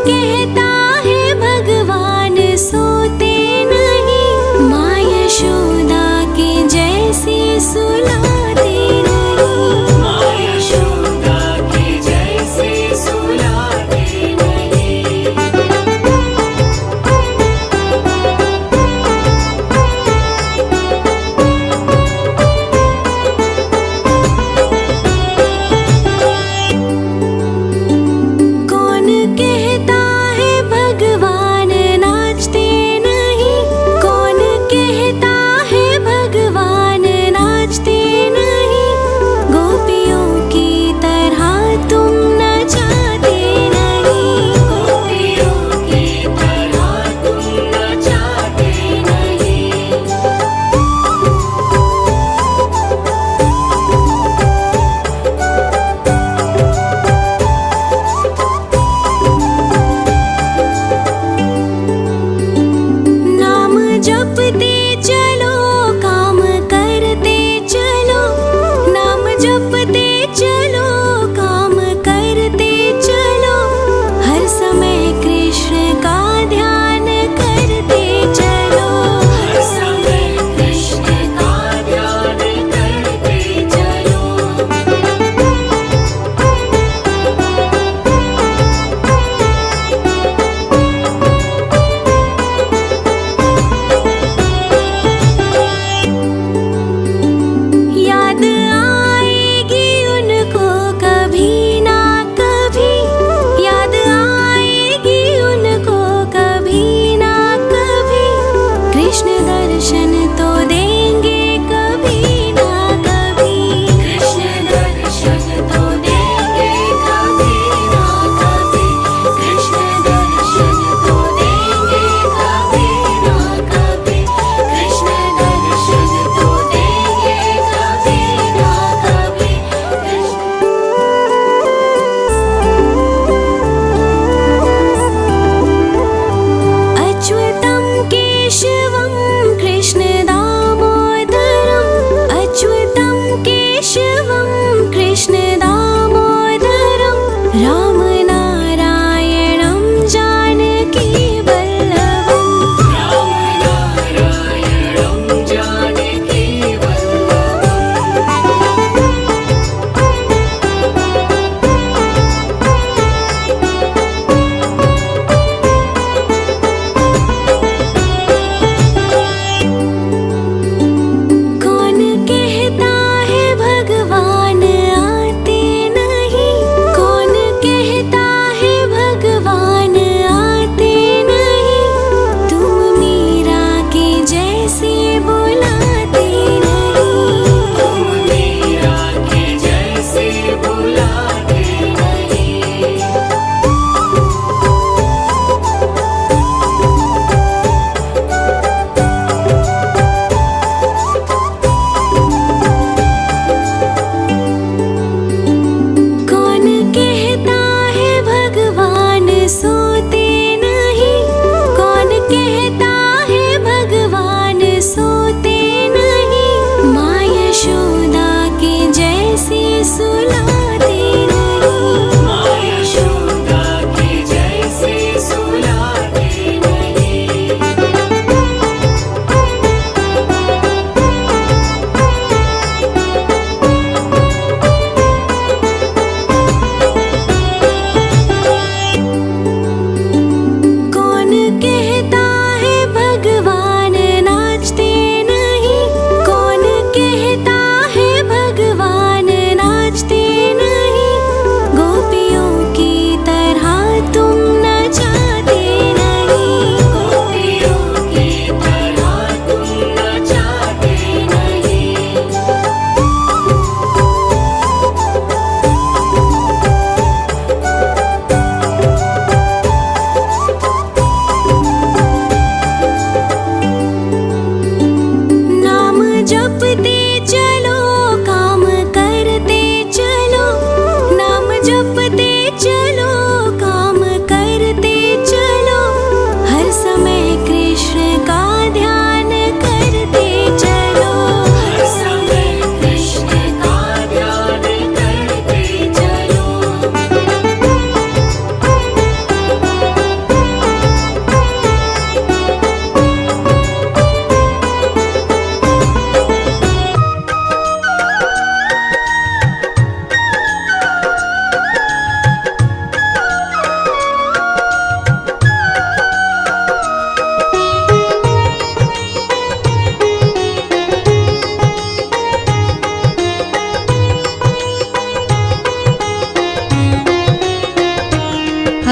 कहता है भगवान सोते नहीं, माँ यशोदा के जैसे सुलाते नहीं, माँ यशोदा के जैसे सुलाते नहीं। कौन कहता है भगवान नाचते नहीं, कौन कहता है भगवान नाचते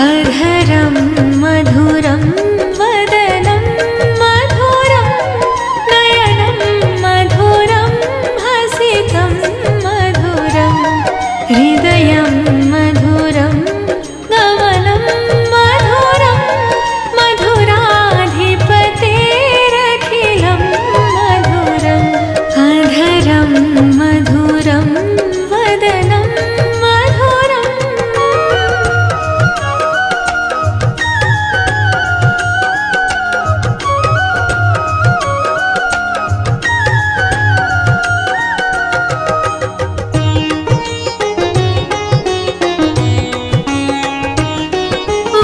अधरं मधुरं वदनं मधुरं नयनं मधुरं हसितं मधुरं हृदयं मधुरं गमनं मधुरं मधुराधिपतेरखिलं मधुरम् अधरं मधुरं वदनं मधुरम्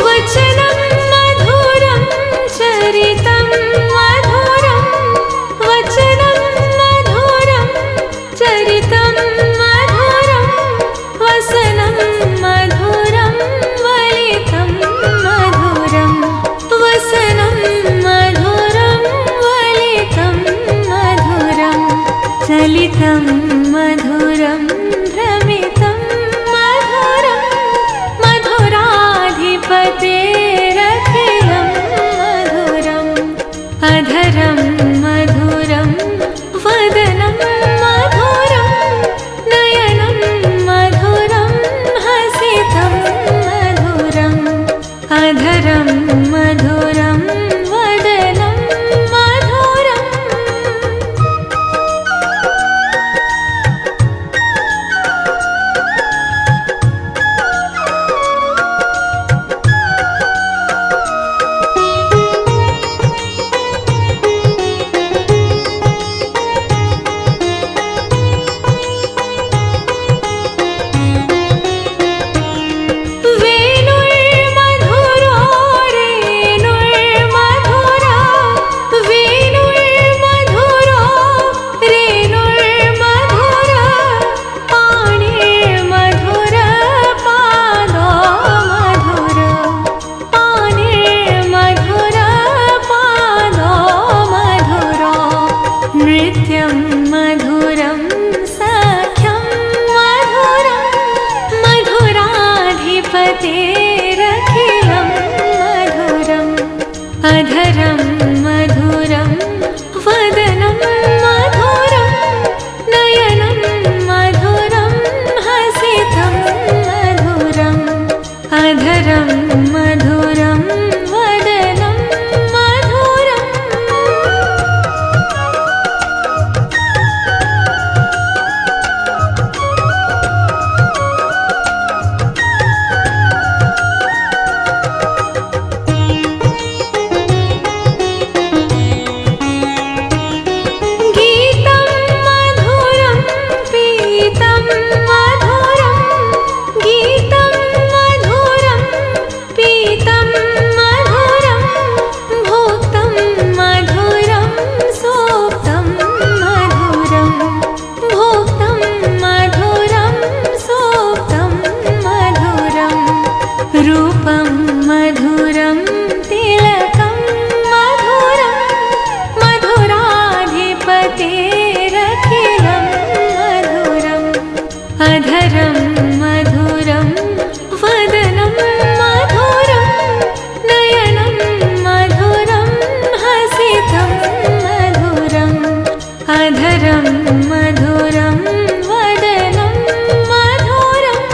वचनं मधुरं चरितं मधुरं वचनं मधुरं चरितं मधुरं वसनं मधुरं वलितं मधुरं वसनं मधुरं वलितं मधुरं चलितं मधुरं भ्रमितं मधुरं मधुराधिपतेरखिलं मधुरम् अधरं मधुरं वदनं मधुरं नयनं मधुरं हसितं मधुरम् अधरं मधुरं वदनं मधुरम् वेणुर्मधुरो रेणुर्मधुरा वेणुर्मधुरो रेणुर्मधुरा पाणिर्मधुर पादो मधुर पाणिर्मधुर पादो मधुरो नृत्यं मधुरं सख्यं मधुरं मधुराधिपतेरखिलं मधुरम् अधरं मधुरं वदनं मधुरं नयनं मधुरं हसितं मधुरम् अधरं मधुरं वदनं मधुरम् गीतं मधुरं पीतं मधुरं गीतं मधुरं पीतं मधुरं भोक्तं मधुरं सोक्तं मधुरं भोक्तं मधुरं सोक्तं मधुरं रूपं मधुरं तिलकं मधुरं मधुराधिपतेरखिलं मधुरम् अधरं मधुरं वदनं मधुरं नयनं मधुरं हसितं मधुरम् अधरं मधुरं वदनं मधुरम्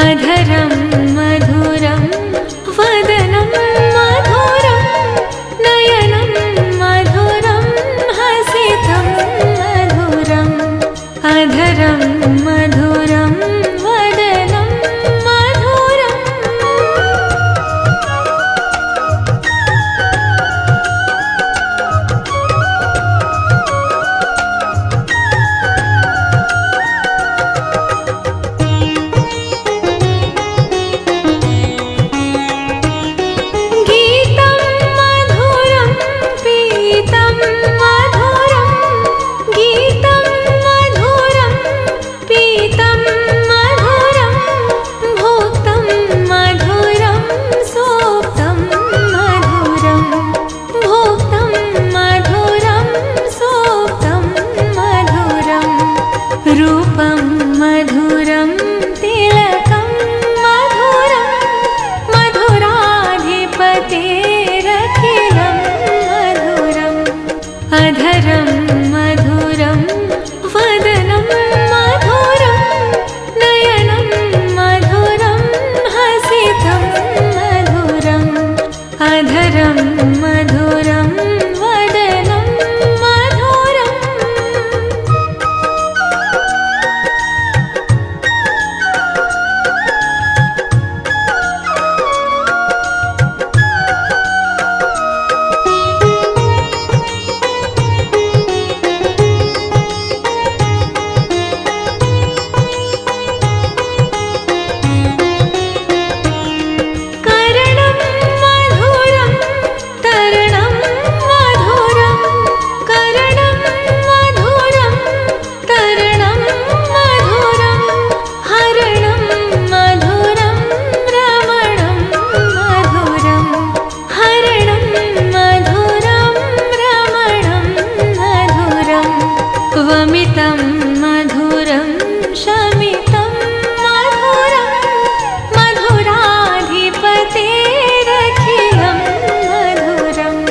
अधरं मधुरं वदनं मधुरं नयनं मधुरं हसितं मधुरम् अधरं मधुरं वदनं मधुरम् गीतं मधुरं पीतं मधुरं गीतं मधुरं पीतं मधुरं भोक्तं मधुरं सोक्तं मधुरं भोक्तं मधुरं सोक्तं मधुरं रूपं मधुरं तिलकं मधुरं मधुराधिपतेरखिलं मधुरम् अधरं मधुरं वदनं मधुरं नयनं मधुरं हसितं मधुरम् अधरं मधुरं वदनं मधुरम् करणं मधुरं तरणं मधुरं करणं मधुरं तरणं मधुरं हरणं मधुरं रमणं मधुरं हरणं मधुरं रमणं मधुरं वमितं मधुरं शमितं मधुरं मधुराधिपतेरखिलं मधुरम्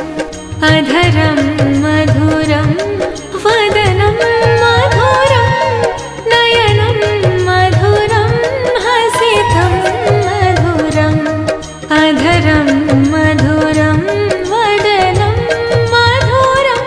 अधरं मधुरं वदनं मधुरं नयनं मधुरं हसितं मधुरम् अधरं मधुरं वदनं मधुरम्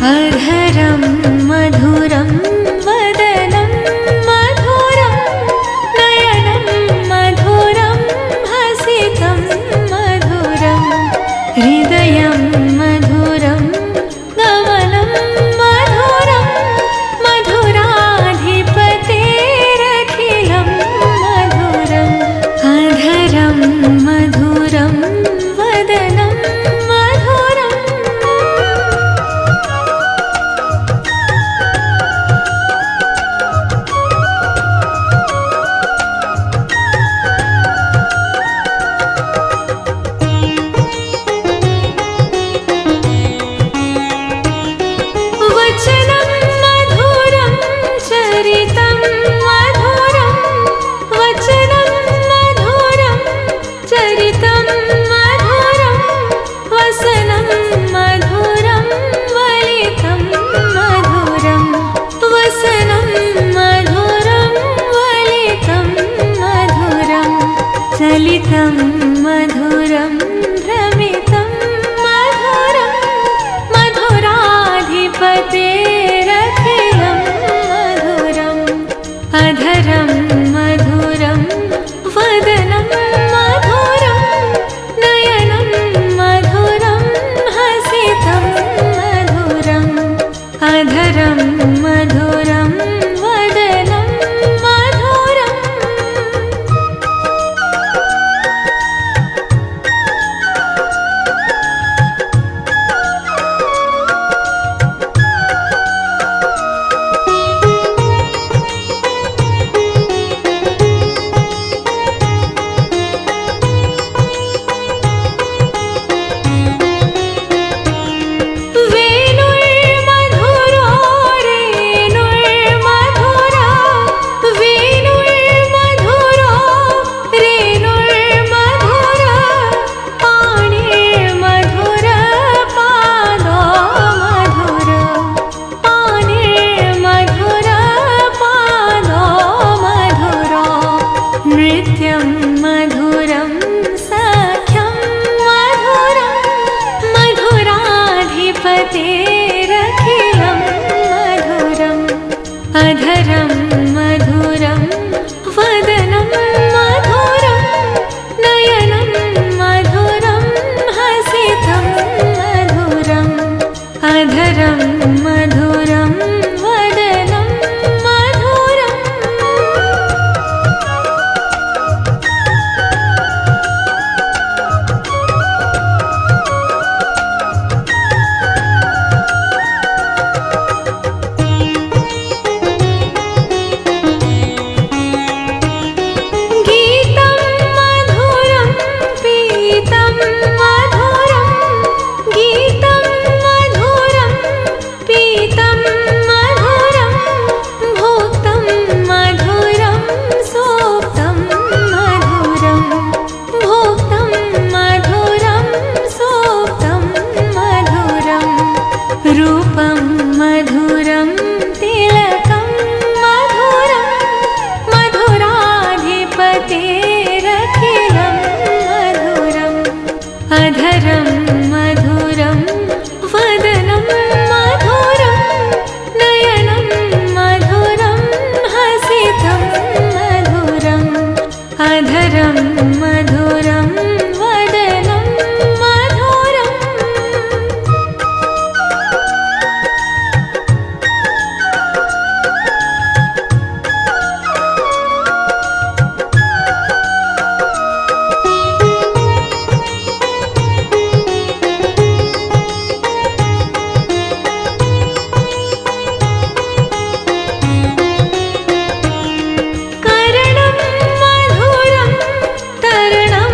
अधरं मधुरं वदनं मधुरं नयनं मधुरं हसितं मधुरम् हृदयं मधुरं गमनं मधुरं मधुराधिपतेरखिलं मधुरम् अधरं मधुरं वदनं मधुरम् अधरं मधुरं वदनं मधुरं नयनं मधुरं हसितं मधुरम् अधरं मधुरं वदनं मधुरम् गीतं मधुरं पीतं मधुरं गीतं मधुरं पीतं मधुरं भोक्तं मधुरं सोक्तं मधुरं भोक्तं मधुरं सोक्तं मधुरं रूपं मधुरं तिलकं मधुरं मधुराधिपतेरखिलं मधुरम् अधरं मधुरं वदनं मधुरं नयनं मधुरं हसितं मधुरम् अधरं मधुरं वदनं मधुरम् करणं मधुरं तरणं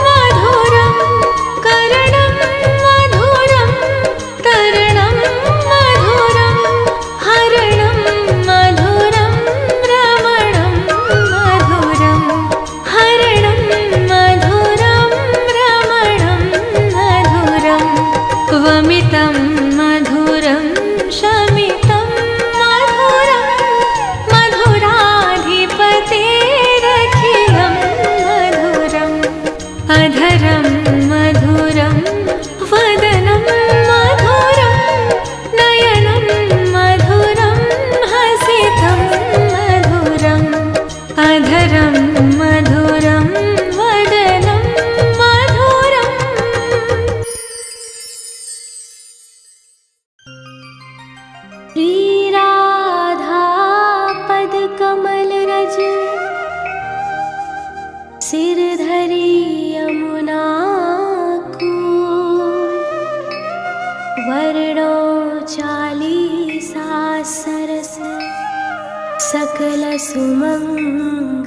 मधुरं करणं मधुरं तरणं मधुरं हरणं मधुरं रमणं मधुरं हरणं मधुरं रमणं मधुरं वमितं मधुरं शमितं मधुरं मधुराधिपतेरखिलं मधुरम् अधरं मधुरं वदनं मधुरं नयनं मधुरं हसितं मधुरम् अधरं मधुरं वदनं मधुरम् श्रीराधा पदकमलरज सिरधरि यमुना कूल वर्णो चालीसा सरस सकल सुमंगलमूल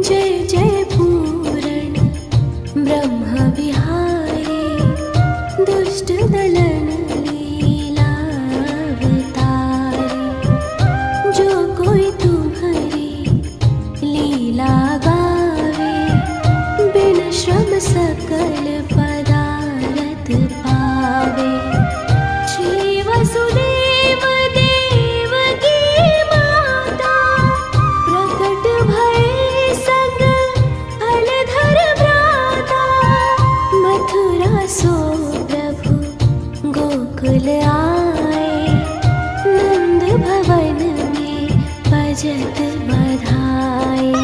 जय जय पूरण ब्रह्म विहारी दुष्ट दलन लीलावतारी जो कोई तुम्हारी लीला गावे बिन श्रम सकल पदारथ पावे श्री वसुदेव देवकी माता प्रकट भय संग फलधर भ्राता मथुरा सो प्रभु गोकुल आए नंद भवन में बजत बधाई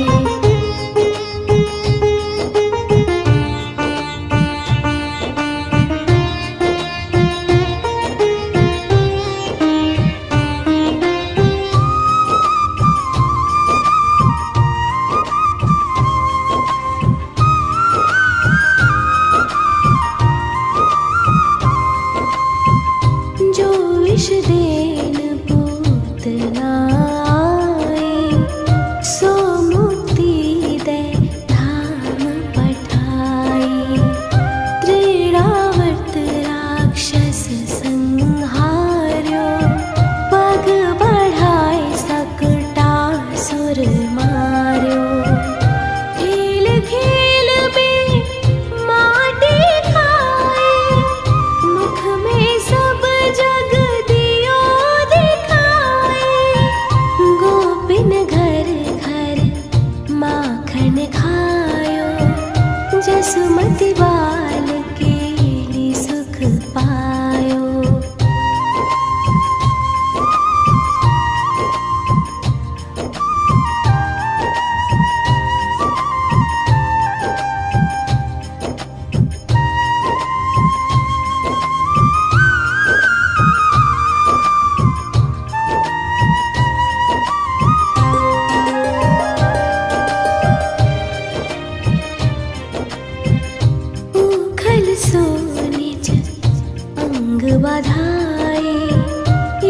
बाधाए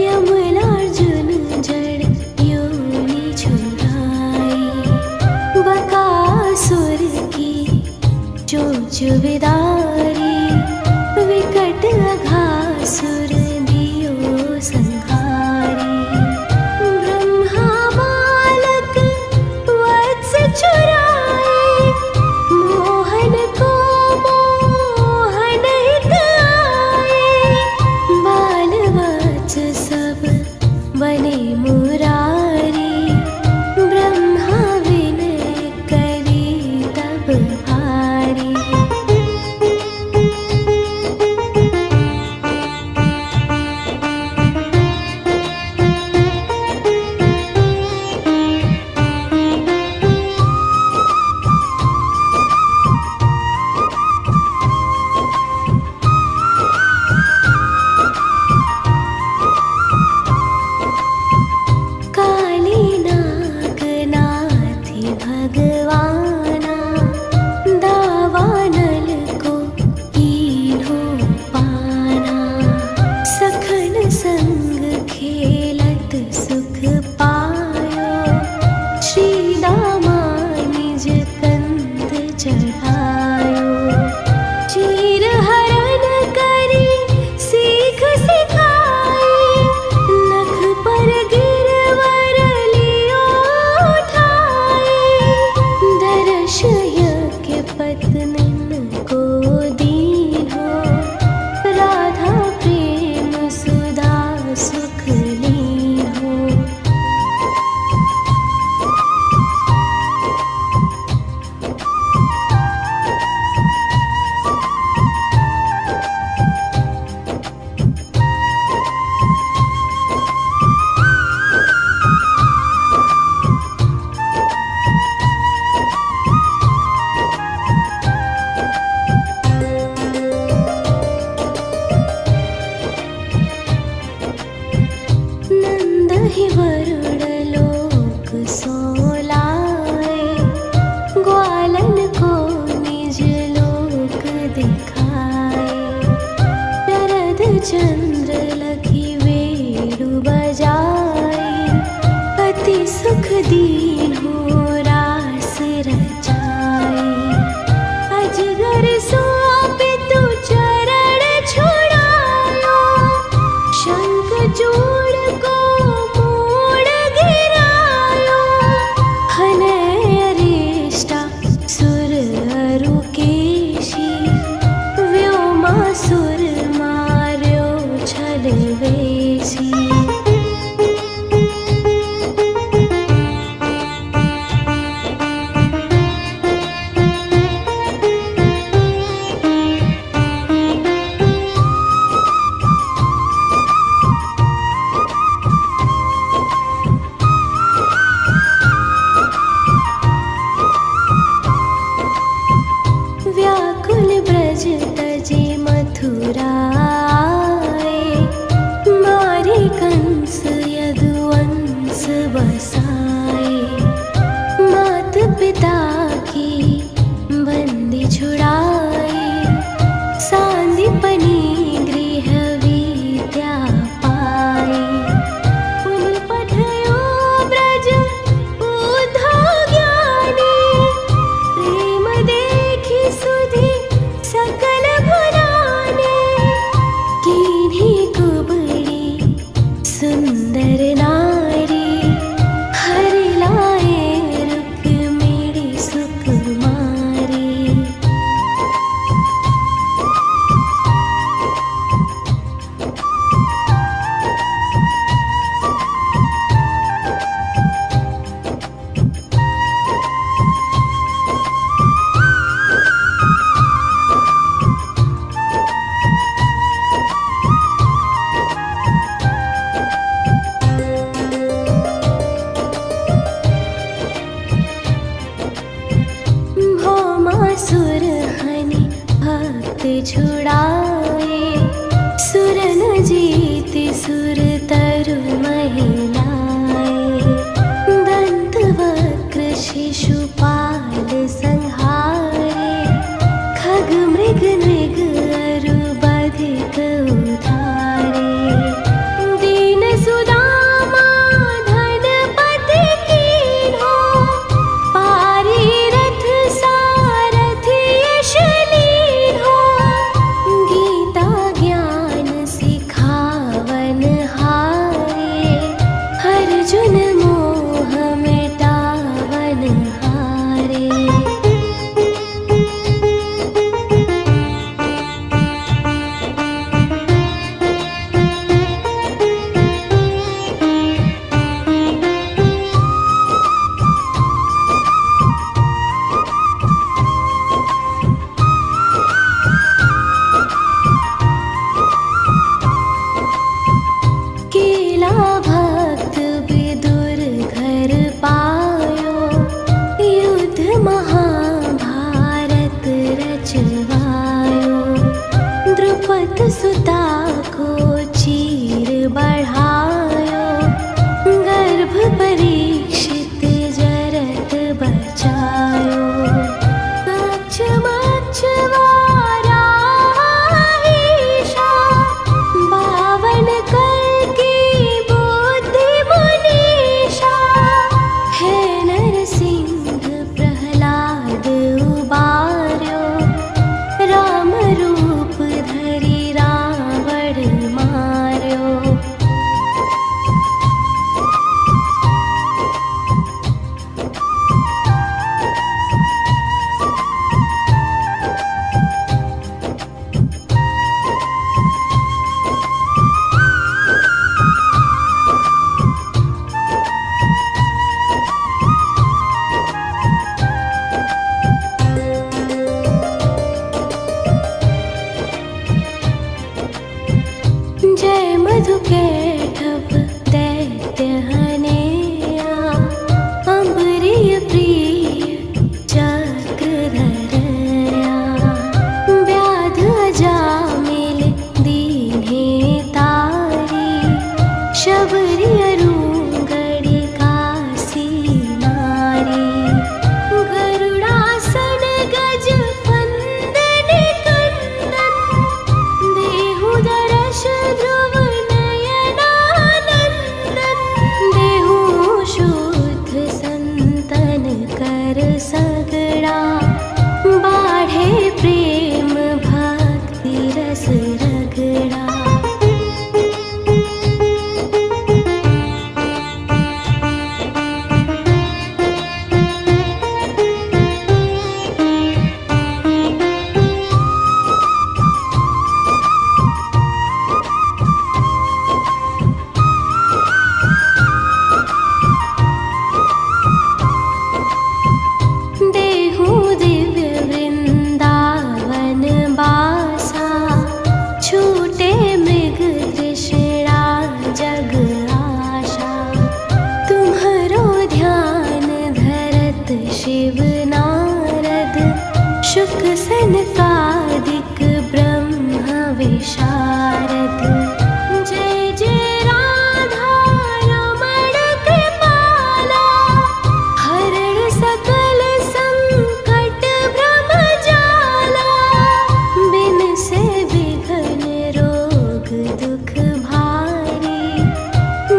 यमलार्जुन जड़ योनि छुड़ाई बकासुर की चोंच विदारी विकट अघासुर दियो संहारी ब्रह्मा बालक वत्स चुराए मोहन को मोहन हित आए बाल वत्स सब बने मुरारी ब्रह्मा विनय करी तब भारी काली नागनाथी भगवाना दावानल को कीन्हो पाना सखन संग खेलत सुख पायो श्री दामा निज कंद चढ़ायो चीर हरण करी सीख सिखाए नख पर गिरवर लियो उठाए दर्श यज्ञ पत्निन को दीन्हो राधा प्रेम सुधा सुख लीन्हो नंद ही वरुण लोक सोलाए ग्वालन को निज लोक दिखाए शरद चंद्र लखी वेणु बजाए अति सुख दीन्हो रास रचाए अजगर सोपितु चरण छुड़ायो शंख चूड़ को मोड़ गिरायो हनय अरिष्टा सुर अरुकेशी व्योमासुर मार्यो छल वेशी व्याकुल ब्रज तजे मथुरा आए मारे कंस यदुवंश बसाए मात पिता की बंदी छुड़ाए सांदीपनि गृह विद्या पाए पुनि पठयो ब्रज उद्धव ज्ञानी प्रेम देखि सुधि सकल भुलाने कीन्ही कुबड़ी सुंदर नारी हरि लाए रुक्मिणी सुकुमारी भौमासुर हनि भक्त छुड़ाए सुर न जीति सुर तरु महिलाए दंत वक्र शिशुपाल संहारे खग मृग नृग अरु बधिक उधारे सुता को चीर बढ़ायो, गर्भ परीक्षित जरत बचायो। कच्छ मछवारा ईशा, बावन कर की बुद्धि मनीषा। हे नरसिंह प्रहलाद उबार्यो, राम रूप धरि रावण मार्यो। जय मधु कैटभ दैत्य हनेया, अम्बरीय प्रिय चक्रधरया। व्याध अजामिल दीन्हे तारी, शबरी अरुंगड़ी कासी नारी। गरुड़ासन गज वंदन कंदन, देहु दरश ध्रुव नयनानंदन। देहु शुद्ध संतन कर सगड़ा, बाढ़े प्रेम भक्ति रस रगड़ा। देहु दिव्य वृंदावन बासा, छूटे मृग तृष्णा जग आशा। तुम्हरो ध्यान धरत शिव नारद, शुक सनकादिक ब्रह्म विशारद। जय जय राधा रमण कृपाला, हरण सकल संकट भ्रम जाला। बिन से विघ्न रोग दुख भारी,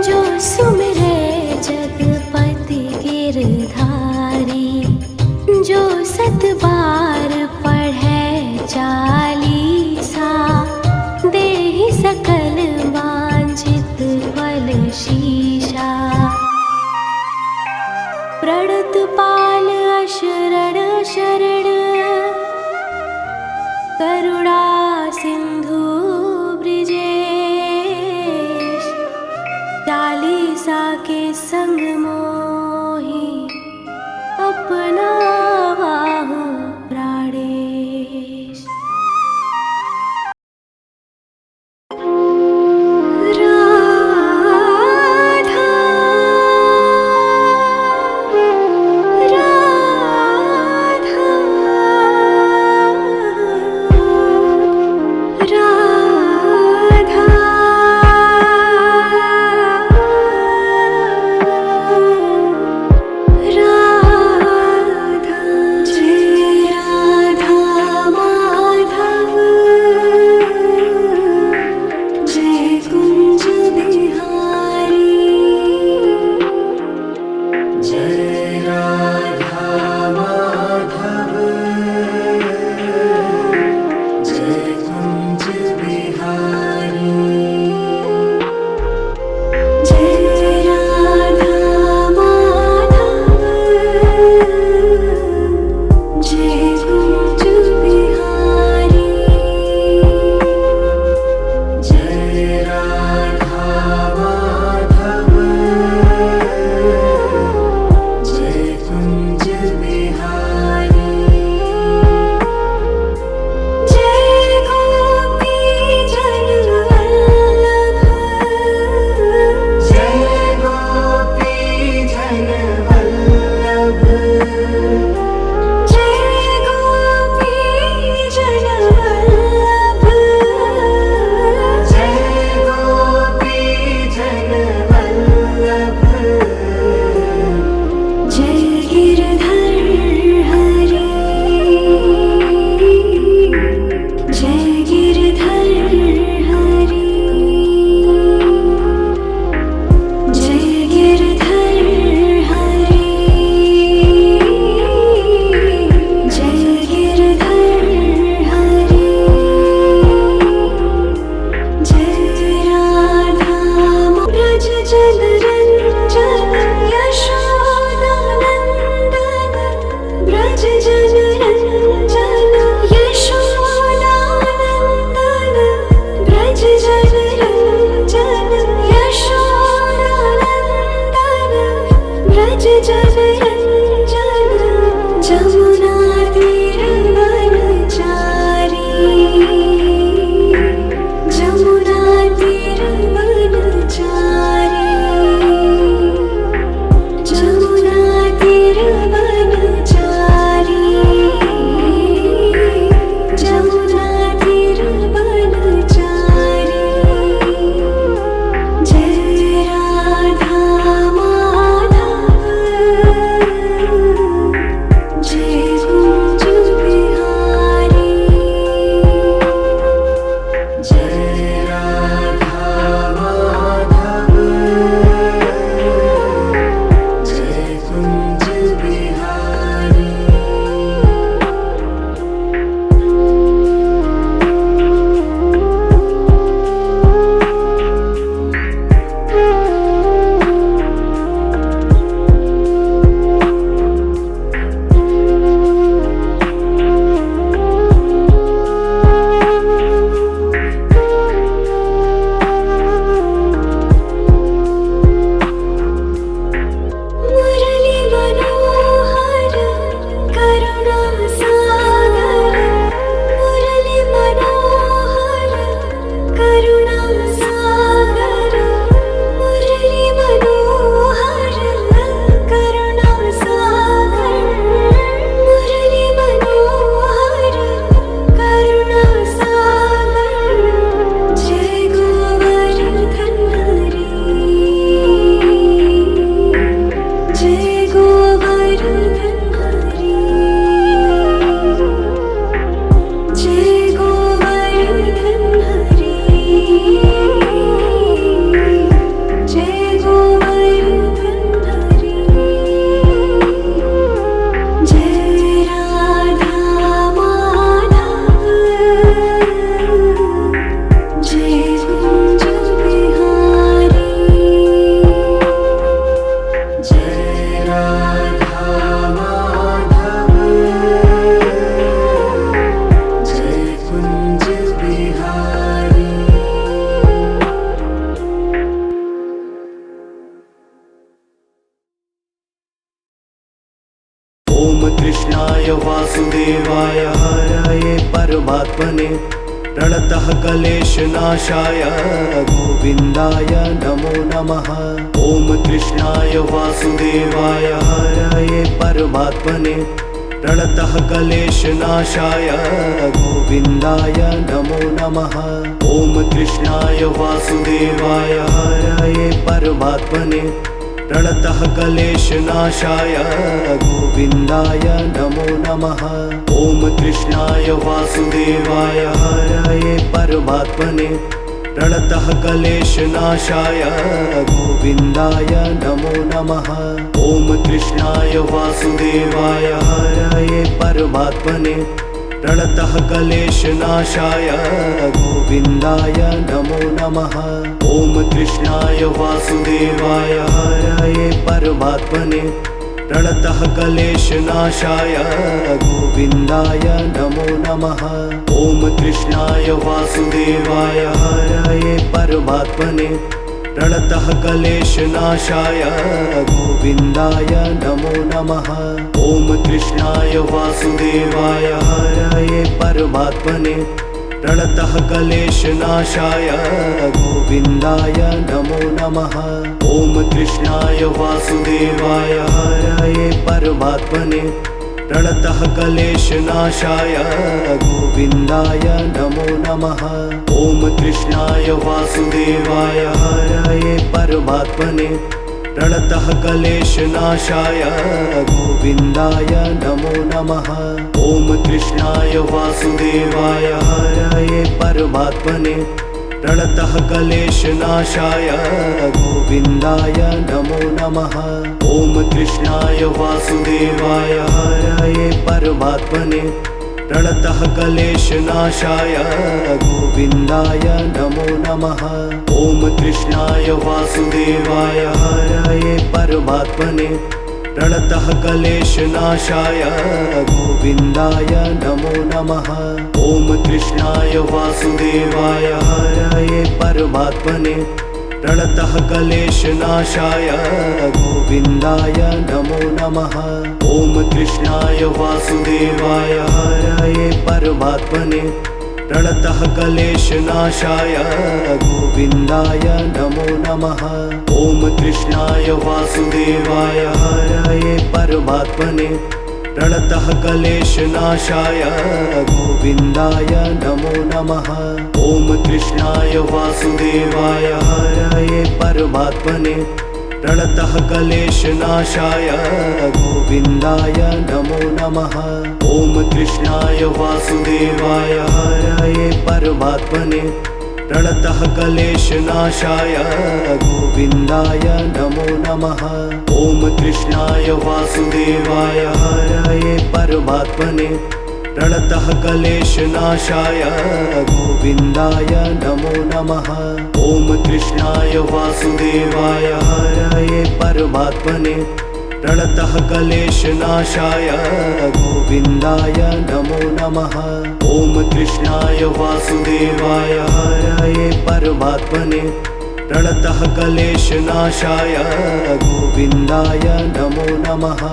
जो सुमिरे जगपति गिरधारी। जो सत बार पढ़े चालीसा, देहि सकल वांछित फल शीशा। प्रणत पाल अशरण शरण, करुणा सिंधु ब्रिजेश। चालीसा के संग मोहि, अपना बाहु प्राणेश। राधा राधा राधा। कृष्णाय वासुदेवाय हरये परमात्मने प्रणतः क्लेशनाशाय गोविन्दाय नमो नमः। ॐ कृष्णाय वासुदेवाय हरये परमात्मने प्रणतः क्लेशनाशाय गोविन्दाय नमो नमः। ॐ कृष्णाय वासुदेवाय हरये परमात्मने प्रणतः क्लेशनाशाय गोविन्दाय नमो नमः। ॐ कृष्णाय वासुदेवाय हरये परमात्मने प्रणतः क्लेशनाशाय गोविन्दाय नमो नमः। ॐ कृष्णाय वासुदेवाय हरये परमात्मने प्रणतः क्लेशनाशाय गोविन्दाय नमो नमः। ॐ कृष्णाय वासुदेवाय हरये परमात्मने प्रणतः क्लेशनाशाय गोविन्दाय नमो नमः। ॐ कृष्णाय वासुदेवाय हरये परमात्मने प्रणतः क्लेशनाशाय गोविन्दाय नमो नमः। ॐ कृष्णाय वासुदेवाय हरये परमात्मने प्रणतः क्लेशनाशाय गोविन्दाय नमो नमः। ॐ कृष्णाय वासुदेवाय हरये परमात्मने प्रणतः क्लेशनाशाय गोविन्दाय नमो नमः। ॐ कृष्णाय वासुदेवाय हरये परमात्मने प्रणतः क्लेशनाशाय गोविन्दाय नमो नमः। ॐ कृष्णाय वासुदेवाय हरये परमात्मने प्रणतः क्लेशनाशाय गोविन्दाय नमो नमः। ॐ कृष्णाय वासुदेवाय हरये परमात्मने प्रणतः क्लेशनाशाय गोविन्दाय नमो नमः। ॐ कृष्णाय वासुदेवाय हरये परमात्मने प्रणतः क्लेशनाशाय गोविन्दाय नमो नमः। ॐ कृष्णाय वासुदेवाय हरये परमात्मने प्रणतः क्लेशनाशाय गोविन्दाय नमो नमः। ॐ कृष्णाय वासुदेवाय हरये परमात्मने प्रणतः क्लेशनाशाय गोविन्दाय नमो नमः। ॐ कृष्णाय वासुदेवाय हरये परमात्मने प्रणतः क्लेशनाशाय गोविन्दाय नमो नमः। ॐ कृष्णाय वासुदेवाय हरये परमात्मने प्रणतः क्लेशनाशाय गोविन्दाय नमो नमः। ॐ कृष्णाय वासुदेवाय हरये परमात्मने प्रणतः क्लेशनाशाय गोविन्दाय नमो नमः। ॐ कृष्णाय वासुदेवाय हरये परमात्मने प्रणतः क्लेशनाशाय गोविन्दाय नमो नमः। ॐ कृष्णाय वासुदेवाय हरये परमात्मने प्रणतः क्लेशनाशाय गोविन्दाय नमो नमः। ॐ कृष्णाय वासुदेवाय हरये परमात्मने प्रणतः क्लेशनाशाय गोविन्दाय नमो नमः।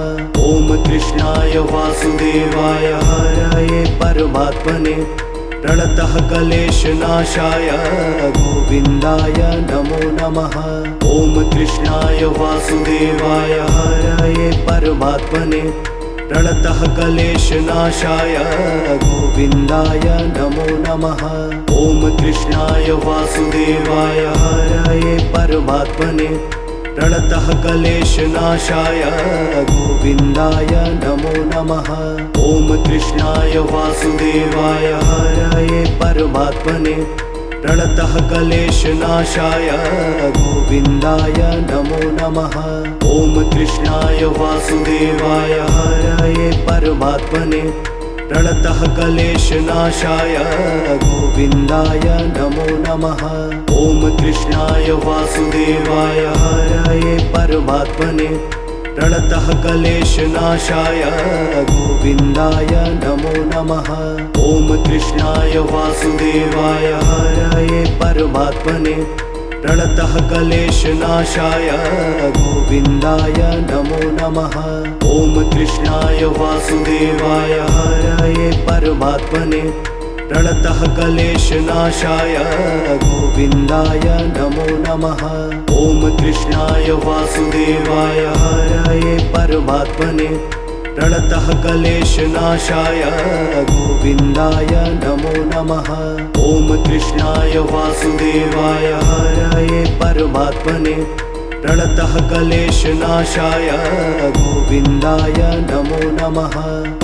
ॐ कृष्णाय वासुदेवाय हरये परमात्मने प्रणतः क्लेशनाशाय गोविन्दाय नमो नमः। ॐ कृष्णाय वासुदेवाय हरये परमात्मने प्रणतः क्लेशनाशाय गोविन्दाय नमो नमः। ॐ कृष्णाय वासुदेवाय हरये परमात्मने प्रणतः क्लेशनाशाय गोविन्दाय नमो नमः। ॐ कृष्णाय वासुदेवाय हरये परमात्मने प्रणतः क्लेशनाशाय गोविन्दाय नमो नमः। ॐ कृष्णाय वासुदेवाय हरये परमात्मने प्रणतः क्लेशनाशाय गोविन्दाय नमो नमः। ॐ कृष्णाय वासुदेवाय हरये परमात्मने प्रणतः क्लेशनाशाय गोविन्दाय नमो नमः। ॐ कृष्णाय वासुदेवाय हरये परमात्मने प्रणतः क्लेशनाशाय गोविन्दाय नमो नमः। ॐ कृष्णाय वासुदेवाय हरये परमात्मने प्रणतः क्लेशनाशाय गोविन्दाय नमो नमः। ॐ कृष्णाय वासुदेवाय हरये परमात्मने प्रणतः क्लेशनाशाय गोविन्दाय नमो नमः। ॐ कृष्णाय वासुदेवाय हरये परमात्मने प्रणतः क्लेशनाशाय गोविन्दाय नमो नमः।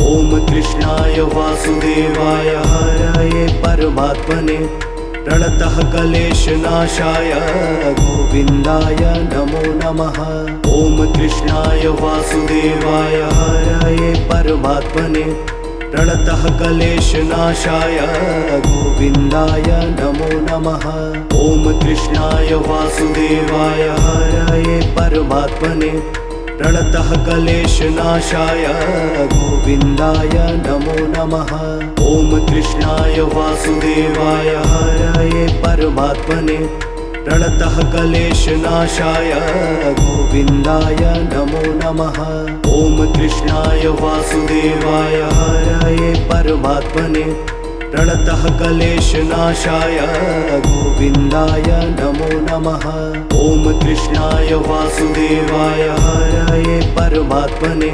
ॐ कृष्णाय वासुदेवाय हरये परमात्मने प्रणतः क्लेशनाशाय गोविन्दाय नमो नमः। ॐ कृष्णाय वासुदेवाय हरये परमात्मने प्रणतः क्लेशनाशाय गोविन्दाय नमो नमः। ॐ कृष्णाय वासुदेवाय हरये परमात्मने प्रणतः क्लेशनाशाय गोविन्दाय नमो नमः। ॐ कृष्णाय वासुदेवाय हरये परमात्मने प्रणतः क्लेशनाशाय गोविन्दाय नमो नमः। ॐ कृष्णाय वासुदेवाय हरये परमात्मने प्रणतः क्लेशनाशाय गोविन्दाय नमो नमः। ॐ कृष्णाय वासुदेवाय हरये परमात्मने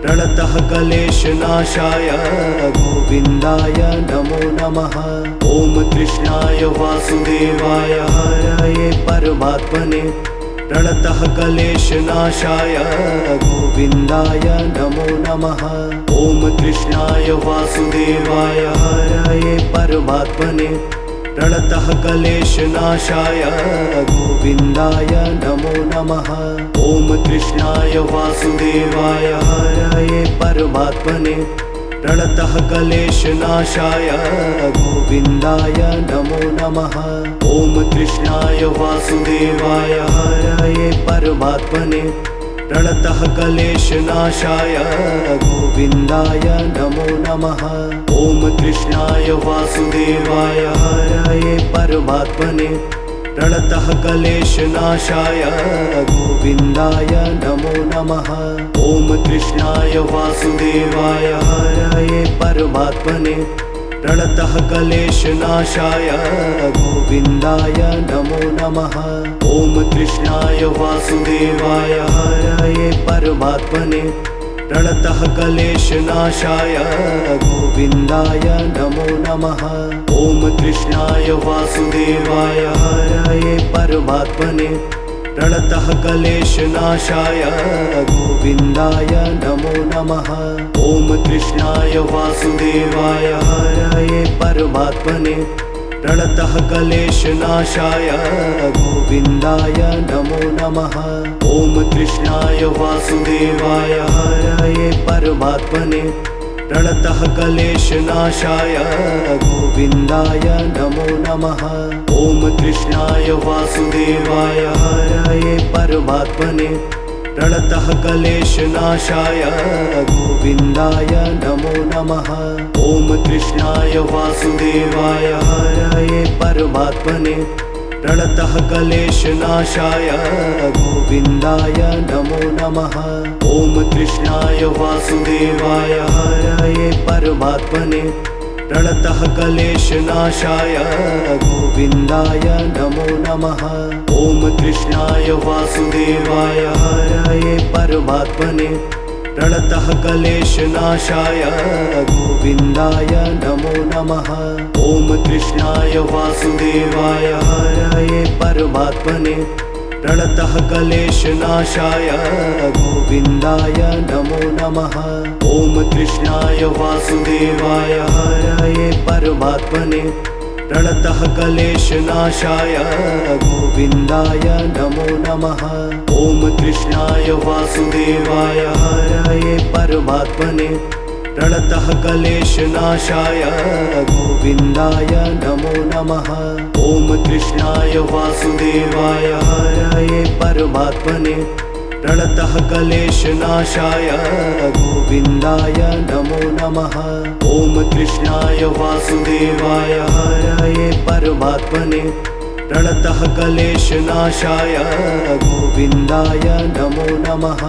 प्रणतः क्लेशनाशाय गोविन्दाय नमो नमः। ॐ कृष्णाय वासुदेवाय हरये परमात्मने प्रणतः क्लेशनाशाय गोविन्दाय नमो नमः। ॐ कृष्णाय वासुदेवाय हरये परमात्मने प्रणतः क्लेशनाशाय गोविन्दाय नमो नमः। ॐ कृष्णाय वासुदेवाय हरये परमात्मने प्रणतः क्लेशनाशाय गोविन्दाय नमो नमः। ॐ कृष्णाय वासुदेवाय हरये परमात्मने प्रणतः क्लेशनाशाय गोविन्दाय नमो नमः। ॐ कृष्णाय वासुदेवाय हरये परमात्मने प्रणतः क्लेशनाशाय गोविन्दाय नमो नमः। ॐ कृष्णाय वासुदेवाय हरये परमात्मने प्रणतः क्लेशनाशाय गोविन्दाय नमो नमः। ॐ कृष्णाय वासुदेवाय हरये परमात्मने प्रणतः क्लेशनाशाय गोविन्दाय नमो नमः। ॐ कृष्णाय वासुदेवाय हरये परमात्मने प्रणतः क्लेशनाशाय गोविन्दाय नमो नमः। ॐ कृष्णाय वासुदेवाय हरये परमात्मने प्रणतः क्लेशनाशाय गोविन्दाय नमो नमः। ॐ कृष्णाय वासुदेवाय हरये परमात्मने प्रणतः क्लेशनाशाय गोविन्दाय नमो नमः। ॐ कृष्णाय वासुदेवाय हरये परमात्मने प्रणतः क्लेशनाशाय गोविन्दाय नमो नमः। ॐ कृष्णाय वासुदेवाय हरये परमात्मने प्रणतः क्लेशनाशाय गोविन्दाय नमो नमः। ॐ कृष्णाय वासुदेवाय हरये परमात्मने प्रणतः क्लेशनाशाय गोविन्दाय नमो नमः। ॐ कृष्णाय वासुदेवाय हरये परमात्मने प्रणतः क्लेशनाशाय गोविन्दाय नमो नमः। ॐ कृष्णाय वासुदेवाय हरये परमात्मने प्रणतः क्लेशनाशाय गोविन्दाय नमो नमः। ॐ कृष्णाय वासुदेवाय हरये परमात्मने प्रणतः क्लेशनाशाय गोविन्दाय नमो नमः। ॐ कृष्णाय वासुदेवाय हरये परमात्मने प्रणतः क्लेशनाशाय गोविन्दाय नमो नमः। ॐ कृष्णाय वासुदेवाय हरये परमात्मने प्रणतः क्लेशनाशाय गोविन्दाय नमो नमः। ॐ कृष्णाय वासुदेवाय हरये परमात्मने प्रणतः क्लेशनाशाय गोविन्दाय नमो नमः।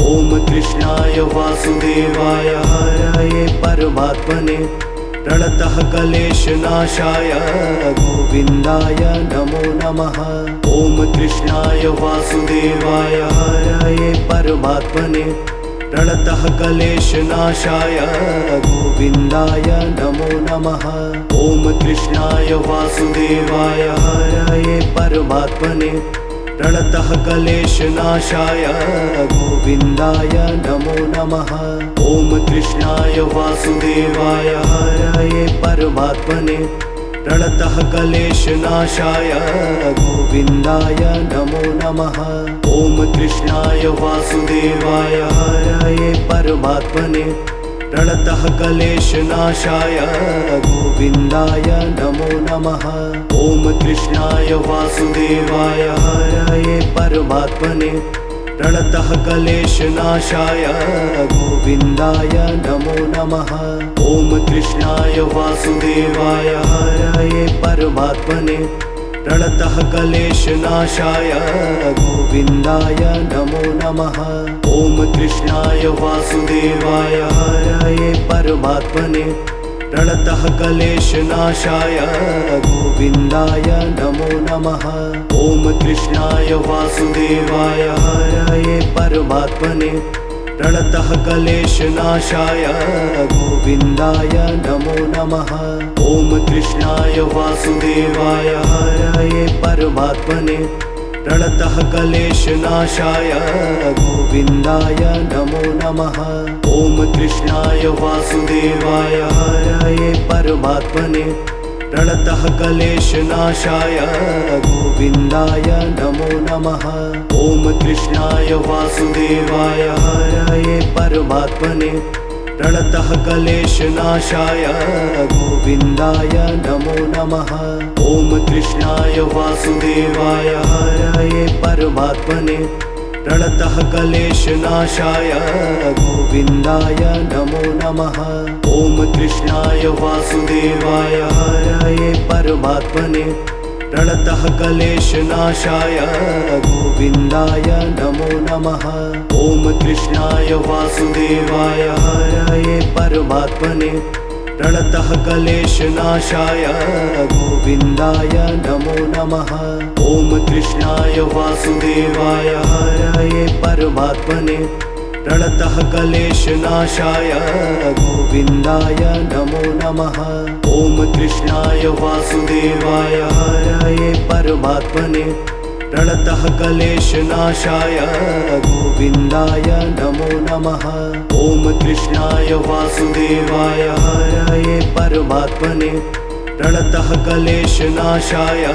ॐ कृष्णाय वासुदेवाय हरये परमात्मने प्रणतः क्लेशनाशाय गोविन्दाय नमो नमः। ॐ कृष्णाय वासुदेवाय हरये परमात्मने प्रणतः क्लेशनाशाय गोविन्दाय नमो नमः। ॐ कृष्णाय वासुदेवाय हरये परमात्मने प्रणतः क्लेशनाशाय गोविन्दाय नमो नमः। ॐ कृष्णाय वासुदेवाय हरये परमात्मने प्रणतः क्लेशनाशाय गोविन्दाय नमो नमः। ॐ कृष्णाय वासुदेवाय हरये परमात्मने प्रणतः क्लेशनाशाय गोविन्दाय नमो नमः। ॐ कृष्णाय वासुदेवाय हरये परमात्मने प्रणतः क्लेशनाशाय गोविन्दाय नमो नमः। ॐ कृष्णाय वासुदेवाय हरये परमात्मने प्रणतः क्लेशनाशाय गोविन्दाय नमो नमः। ॐ कृष्णाय वासुदेवाय हरये परमात्मने प्रणतः क्लेशनाशाय गोविन्दाय नमो नमः। ॐ कृष्णाय वासुदेवाय हरये परमात्मने प्रणतः क्लेशनाशाय गोविन्दाय नमो नमः। ॐ कृष्णाय वासुदेवाय हरये परमात्मने प्रणतः क्लेशनाशाय गोविन्दाय नमो नमः। ॐ कृष्णाय वासुदेवाय हरये परमात्मने प्रणतः क्लेशनाशाय गोविन्दाय नमो नमः। ॐ कृष्णाय वासुदेवाय हरये परमात्मने प्रणतः क्लेशनाशाय गोविन्दाय नमो नमः। ॐ कृष्णाय वासुदेवाय हरये परमात्मने प्रणतः क्लेशनाशाय गोविन्दाय नमो नमः। ॐ कृष्णाय वासुदेवाय हरये परमात्मने प्रणतः क्लेशनाशाय गोविन्दाय नमो नमः। ॐ कृष्णाय वासुदेवाय हरये परमात्मने प्रणतः क्लेशनाशाय गोविन्दाय नमो नमः। ॐ कृष्णाय वासुदेवाय हरये परमात्मने प्रणतः क्लेशनाशाय गोविन्दाय नमो नमः। ॐ कृष्णाय वासुदेवाय हरये परमात्मने प्रणतः क्लेशनाशाय गोविन्दाय नमो नमः। ॐ कृष्णाय वासुदेवाय हरये परमात्मने प्रणतः क्लेशनाशाय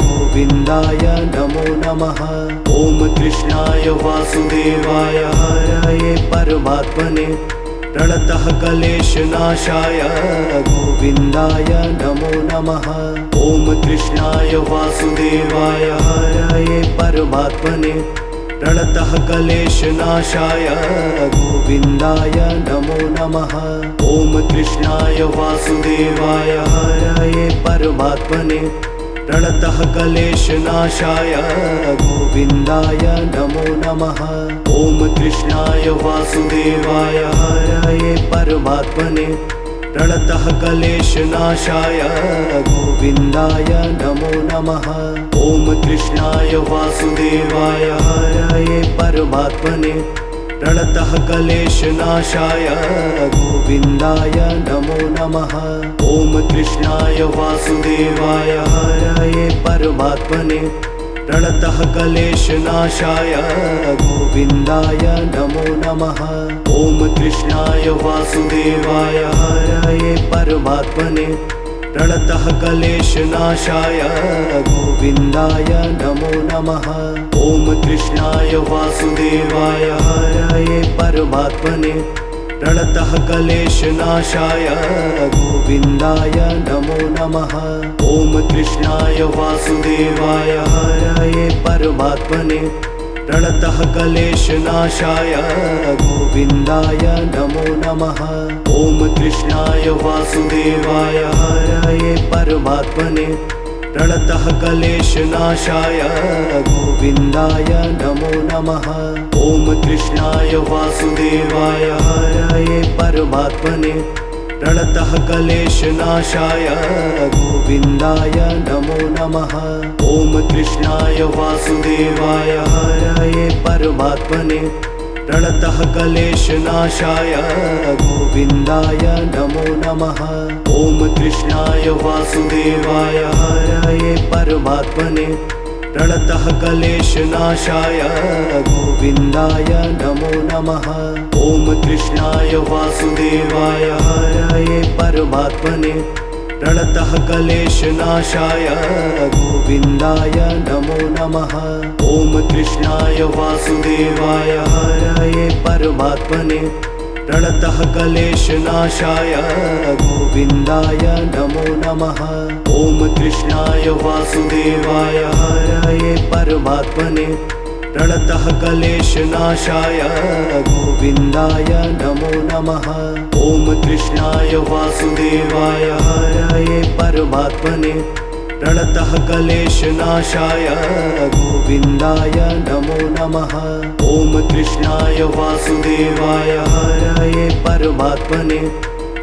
गोविन्दाय नमो नमः। ॐ कृष्णाय वासुदेवाय हरये परमात्मने प्रणतः क्लेशनाशाय गोविन्दाय नमो नमः। ॐ कृष्णाय वासुदेवाय हरये परमात्मने प्रणतः क्लेशनाशाय गोविन्दाय नमो नमः। ॐ कृष्णाय वासुदेवाय हरये परमात्मने प्रणतः क्लेशनाशाय गोविन्दाय नमो नमः। ॐ कृष्णाय वासुदेवाय हरये परमात्मने प्रणतः क्लेशनाशाय गोविन्दाय नमो नमः। ॐ कृष्णाय वासुदेवाय हरये परमात्मने प्रणतः क्लेशनाशाय गोविन्दाय नमो नमः। ॐ कृष्णाय वासुदेवाय हरये परमात्मने प्रणतः क्लेशनाशाय गोविन्दाय नमो नमः। ॐ कृष्णाय वासुदेवाय हरये परमात्मने प्रणतः क्लेशनाशाय गोविन्दाय नमो नमः। ॐ कृष्णाय वासुदेवाय हरये परमात्मने प्रणतः क्लेशनाशाय गोविन्दाय नमो नमः। ॐ कृष्णाय वासुदेवाय हरये परमात्मने प्रणतः क्लेशनाशाय गोविन्दाय नमो नमः। ॐ कृष्णाय वासुदेवाय हरये परमात्मने प्रणतः क्लेशनाशाय गोविन्दाय नमो नमः। ॐ कृष्णाय वासुदेवाय हरये परमात्मने प्रणतः क्लेशनाशाय गोविन्दाय नमो नमः। ॐ कृष्णाय वासुदेवाय हरये परमात्मने प्रणतः क्लेशनाशाय गोविन्दाय नमो नमः। ॐ कृष्णाय वासुदेवाय हरये परमात्मने प्रणतः क्लेशनाशाय गोविन्दाय नमो नमः। ॐ कृष्णाय वासुदेवाय हरये परमात्मने प्रणतः क्लेशनाशाय गोविन्दाय नमो नमः। ॐ कृष्णाय वासुदेवाय हरये परमात्मने प्रणतः क्लेशनाशाय गोविन्दाय नमो नमः। ॐ कृष्णाय वासुदेवाय हरये परमात्मने प्रणतः क्लेशनाशाय गोविन्दाय नमो नमः। ॐ कृष्णाय वासुदेवाय हरये परमात्मने प्रणतः क्लेशनाशाय गोविन्दाय नमो नमः। ॐ कृष्णाय वासुदेवाय हरये परमात्मने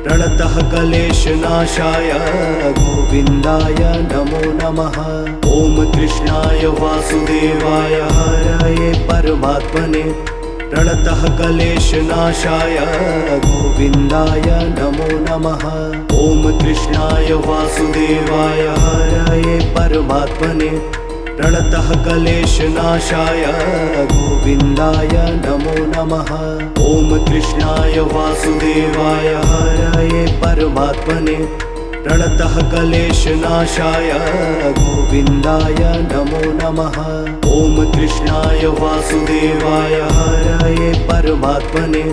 प्रणतः क्लेशनाशाय गोविन्दाय नमो नमः। ॐ कृष्णाय वासुदेवाय हरये परमात्मने प्रणतः क्लेशनाशाय गोविन्दाय नमो नमः। ॐ कृष्णाय वासुदेवाय हरये परमात्मने प्रणतः क्लेशनाशाय गोविन्दाय नमो नमः। ॐ कृष्णाय वासुदेवाय हरये परमात्मने प्रणतः क्लेशनाशाय गोविन्दाय नमो नमः। ॐ कृष्णाय वासुदेवाय हरये परमात्मने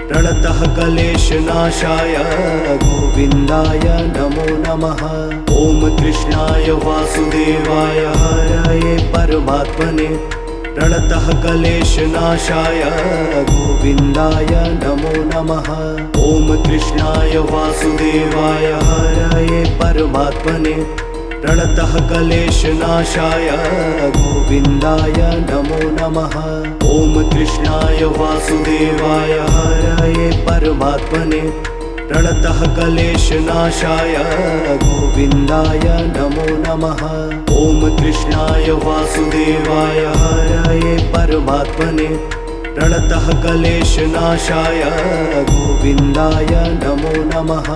प्रणतः क्लेशनाशाय गोविन्दाय नमो नमः। ॐ कृष्णाय वासुदेवाय हरये परमात्मने प्रणतः क्लेशनाशाय गोविन्दाय नमो नमः। ॐ कृष्णाय वासुदेवाय हरये परमात्मने प्रणतः क्लेशनाशाय गोविन्दाय नमो नमः। ॐ कृष्णाय वासुदेवाय हरये परमात्मने प्रणतः क्लेशनाशाय गोविन्दाय नमो नमः। ॐ कृष्णाय वासुदेवाय हरये परमात्मने प्रणतः क्लेशनाशाय गोविन्दाय नमो नमः।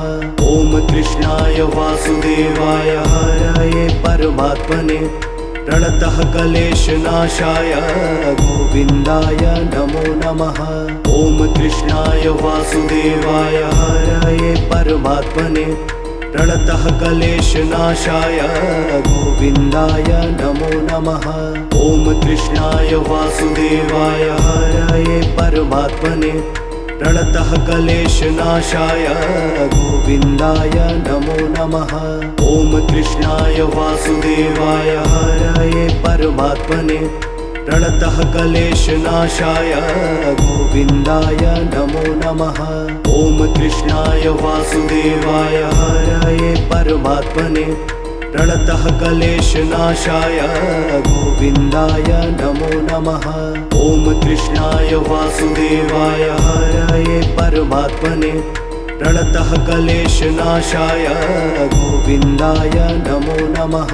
ॐ कृष्णाय वासुदेवाय हरये परमात्मने प्रणतः क्लेशनाशाय गोविन्दाय नमो नमः। ॐ कृष्णाय वासुदेवाय हरये परमात्मने प्रणतः क्लेशनाशाय गोविन्दाय नमो नमः। ॐ कृष्णाय वासुदेवाय हरये परमात्मने प्रणतः क्लेशनाशाय गोविन्दाय नमो नमः। ॐ कृष्णाय वासुदेवाय हरये परमात्मने प्रणतः क्लेशनाशाय गोविन्दाय नमो नमः। ॐ कृष्णाय वासुदेवाय हरये परमात्मने प्रणतः क्लेशनाशाय गोविन्दाय नमो नमः। ॐ कृष्णाय वासुदेवाय हरये परमात्मने प्रणतः क्लेशनाशाय गोविन्दाय नमो नमः।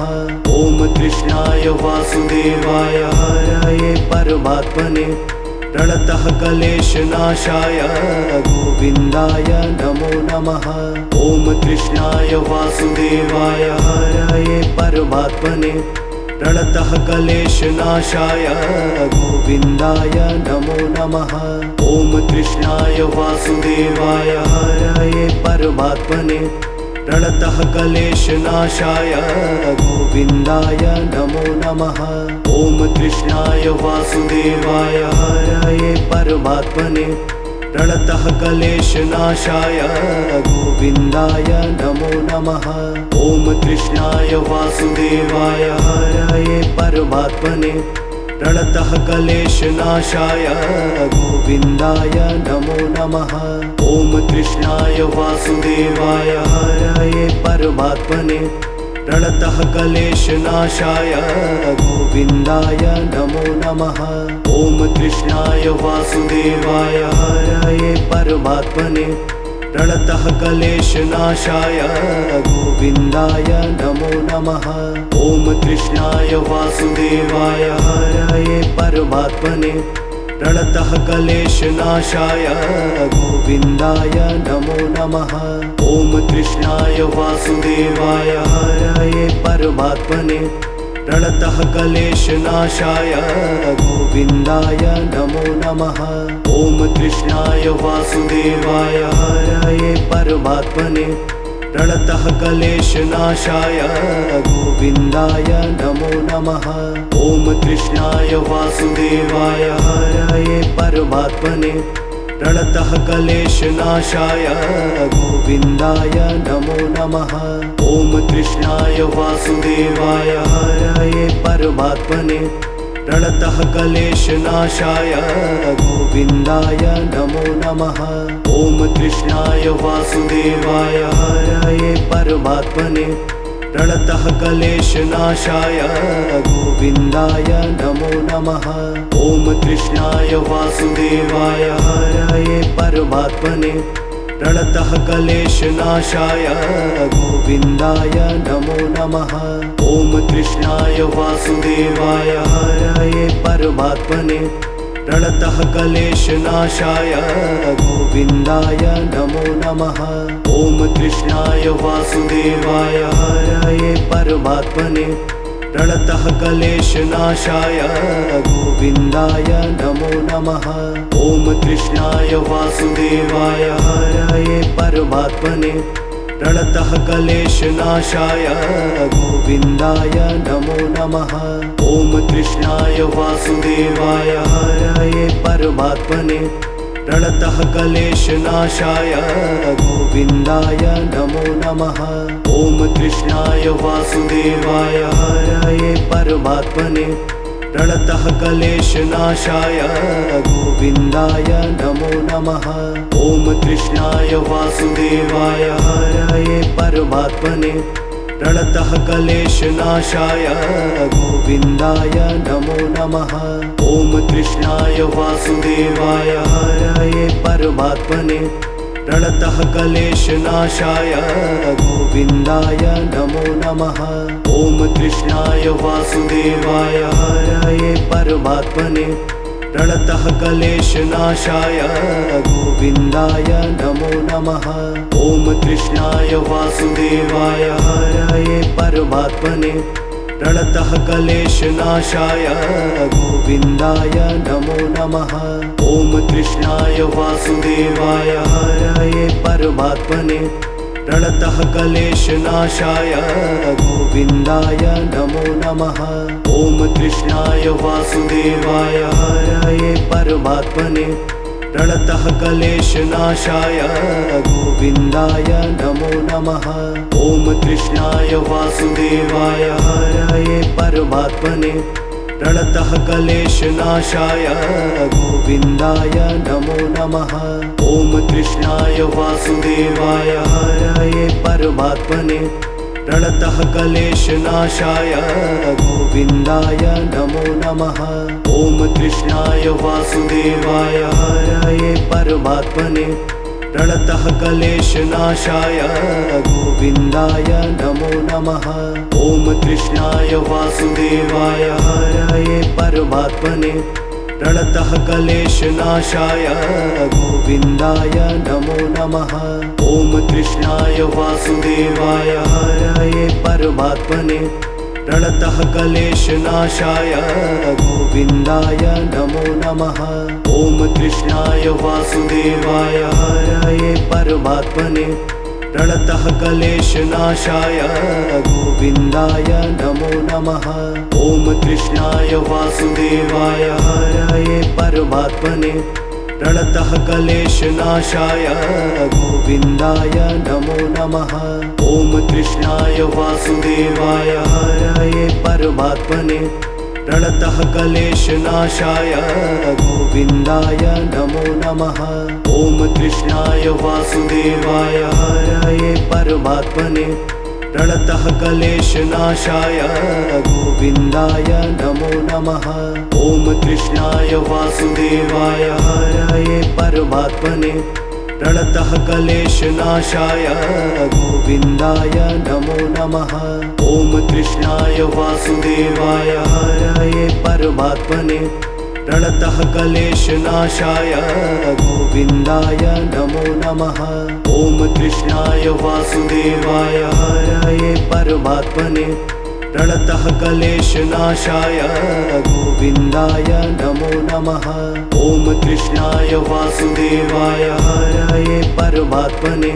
ॐ कृष्णाय वासुदेवाय हरये परमात्मने प्रणतः क्लेशनाशाय गोविन्दाय नमो नमः। ॐ कृष्णाय वासुदेवाय हरये परमात्मने प्रणतः क्लेशनाशाय गोविन्दाय नमो नमः। ॐ कृष्णाय वासुदेवाय हरये परमात्मने प्रणतः क्लेशनाशाय गोविन्दाय नमो नमः। ॐ कृष्णाय वासुदेवाय हरये परमात्मने प्रणतः क्लेशनाशाय गोविन्दाय नमो नमः। ॐ कृष्णाय वासुदेवाय हरये परमात्मने प्रणतः क्लेशनाशाय गोविन्दाय नमो नमः। ॐ कृष्णाय वासुदेवाय हरये परमात्मने प्रणतः क्लेशनाशाय गोविन्दाय नमो नमः। ॐ कृष्णाय वासुदेवाय हरये परमात्मने प्रणतः क्लेशनाशाय गोविन्दाय नमो नमः। ॐ कृष्णाय वासुदेवाय हरये परमात्मने प्रणतः क्लेशनाशाय गोविन्दाय नमो नमः। ॐ कृष्णाय वासुदेवाय हरये परमात्मने प्रणतः क्लेशनाशाय गोविन्दाय नमो नमः। ॐ कृष्णाय वासुदेवाय हरये परमात्मने प्रणतः क्लेशनाशाय गोविन्दाय नमो नमः। ॐ कृष्णाय वासुदेवाय हरये परमात्मने प्रणतः क्लेशनाशाय गोविन्दाय नमो नमः। ॐ कृष्णाय वासुदेवाय हरये परमात्मने प्रणतः क्लेशनाशाय गोविन्दाय नमो नमः। ॐ कृष्णाय वासुदेवाय हरये परमात्मने प्रणतः क्लेशनाशाय गोविन्दाय नमो नमः। ॐ कृष्णाय वासुदेवाय हरये परमात्मने प्रणतः क्लेशनाशाय गोविन्दाय नमो नमः। ॐ कृष्णाय वासुदेवाय हरये परमात्मने प्रणतः क्लेशनाशाय गोविन्दाय नमो नमः। ॐ कृष्णाय वासुदेवाय हरये परमात्मने प्रणतः क्लेशनाशाय गोविन्दाय नमो नमः। ॐ कृष्णाय वासुदेवाय हरये परमात्मने प्रणतः क्लेशनाशाय गोविन्दाय नमो नमः। ॐ कृष्णाय वासुदेवाय हरये परमात्मने प्रणतः क्लेशनाशाय गोविन्दाय नमो नमः। ॐ कृष्णाय वासुदेवाय हरये परमात्मने प्रणतः क्लेशनाशाय गोविन्दाय नमो नमः। ॐ कृष्णाय वासुदेवाय हरये परमात्मने प्रणतः क्लेशनाशाय गोविन्दाय नमो नमः। ॐ कृष्णाय वासुदेवाय हरये परमात्मने प्रणतः क्लेशनाशाय गोविन्दाय नमो नमः। ॐ कृष्णाय वासुदेवाय हरये परमात्मने प्रणतः क्लेशनाशाय गोविन्दाय नमो नमः। ॐ कृष्णाय वासुदेवाय हरये परमात्मने प्रणतः क्लेशनाशाय गोविन्दाय नमो नमः। ॐ कृष्णाय वासुदेवाय हरये परमात्मने प्रणतः क्लेशनाशाय गोविन्दाय नमो नमः। ॐ कृष्णाय वासुदेवाय हरये परमात्मने प्रणतः क्लेशनाशाय गोविन्दाय नमो नमः। ॐ कृष्णाय वासुदेवाय हरये परमात्मने प्रणतः क्लेशनाशाय गोविन्दाय नमो नमः। ॐ कृष्णाय वासुदेवाय हरये परमात्मने प्रणतः क्लेशनाशाय गोविन्दाय नमो नमः। ॐ कृष्णाय वासुदेवाय हरये परमात्मने प्रणतः क्लेशनाशाय गोविन्दाय नमो नमः। ॐ कृष्णाय वासुदेवाय हरये परमात्मने प्रणतः क्लेशनाशाय गोविन्दाय नमो नमः। ॐ कृष्णाय वासुदेवाय हरये परमात्मने प्रणतः क्लेशनाशाय गोविन्दाय नमो नमः। ॐ कृष्णाय वासुदेवाय हरये परमात्मने प्रणतः क्लेशनाशाय गोविन्दाय नमो नमः। ॐ कृष्णाय वासुदेवाय हरये परमात्मने प्रणतः क्लेशनाशाय गोविन्दाय नमो नमः। ॐ कृष्णाय वासुदेवाय हरये परमात्मने प्रणतः क्लेशनाशाय गोविन्दाय नमो नमः। ॐ कृष्णाय वासुदेवाय हरये परमात्मने प्रणतः क्लेशनाशाय गोविन्दाय नमो नमः। ॐ कृष्णाय वासुदेवाय हरये परमात्मने प्रणतः क्लेशनाशाय गोविन्दाय नमो नमः। ॐ कृष्णाय वासुदेवाय हरये परमात्मने प्रणतः क्लेशनाशाय गोविन्दाय नमो नमः। ॐ कृष्णाय वासुदेवाय हरये परमात्मने प्रणतः क्लेशनाशाय गोविन्दाय नमो नमः। ॐ कृष्णाय वासुदेवाय हरये परमात्मने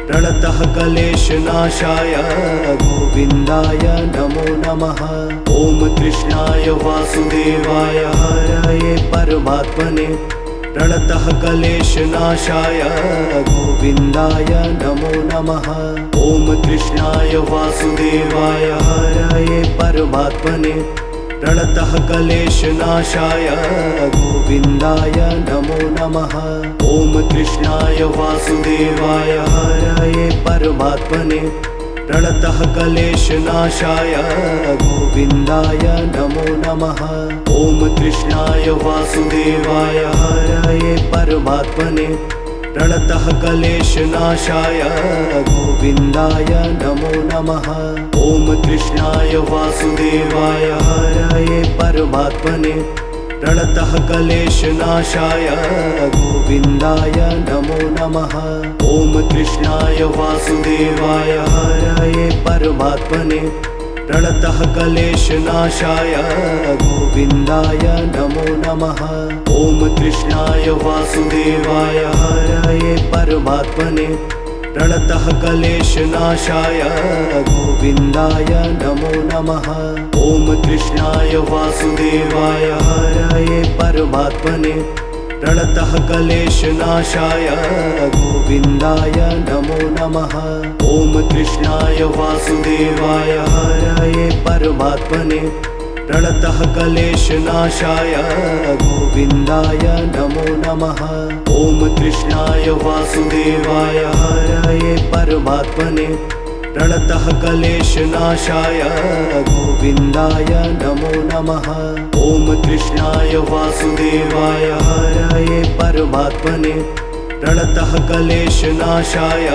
प्रणतः क्लेशनाशाय गोविन्दाय नमो नमः। ॐ कृष्णाय वासुदेवाय हरये परमात्मने प्रणतः क्लेशनाशाय गोविन्दाय नमो नमः। ॐ कृष्णाय वासुदेवाय हरये परमात्मने प्रणतः क्लेशनाशाय गोविन्दाय नमो नमः। ॐ कृष्णाय वासुदेवाय हरये परमात्मने प्रणतः क्लेशनाशाय गोविन्दाय नमो नमः। ॐ कृष्णाय वासुदेवाय हरये परमात्मने प्रणतः क्लेशनाशाय गोविन्दाय नमो नमः। ॐ कृष्णाय वासुदेवाय हरये परमात्मने प्रणतः क्लेशनाशाय गोविन्दाय नमो नमः। ॐ कृष्णाय वासुदेवाय हरये परमात्मने प्रणतः क्लेशनाशाय गोविन्दाय नमो नमः। ॐ कृष्णाय वासुदेवाय हरये परमात्मने प्रणतः क्लेशनाशाय गोविन्दाय नमो नमः। ॐ कृष्णाय वासुदेवाय हरये परमात्मने प्रणतः क्लेशनाशाय गोविन्दाय नमो नमः। ॐ कृष्णाय वासुदेवाय हरये परमात्मने प्रणतः क्लेशनाशाय गोविन्दाय नमो नमः। ॐ कृष्णाय वासुदेवाय हरये परमात्मने प्रणतः क्लेशनाशाय गोविन्दाय नमो नमः। ॐ कृष्णाय वासुदेवाय हरये परमात्मने प्रणतः क्लेशनाशाय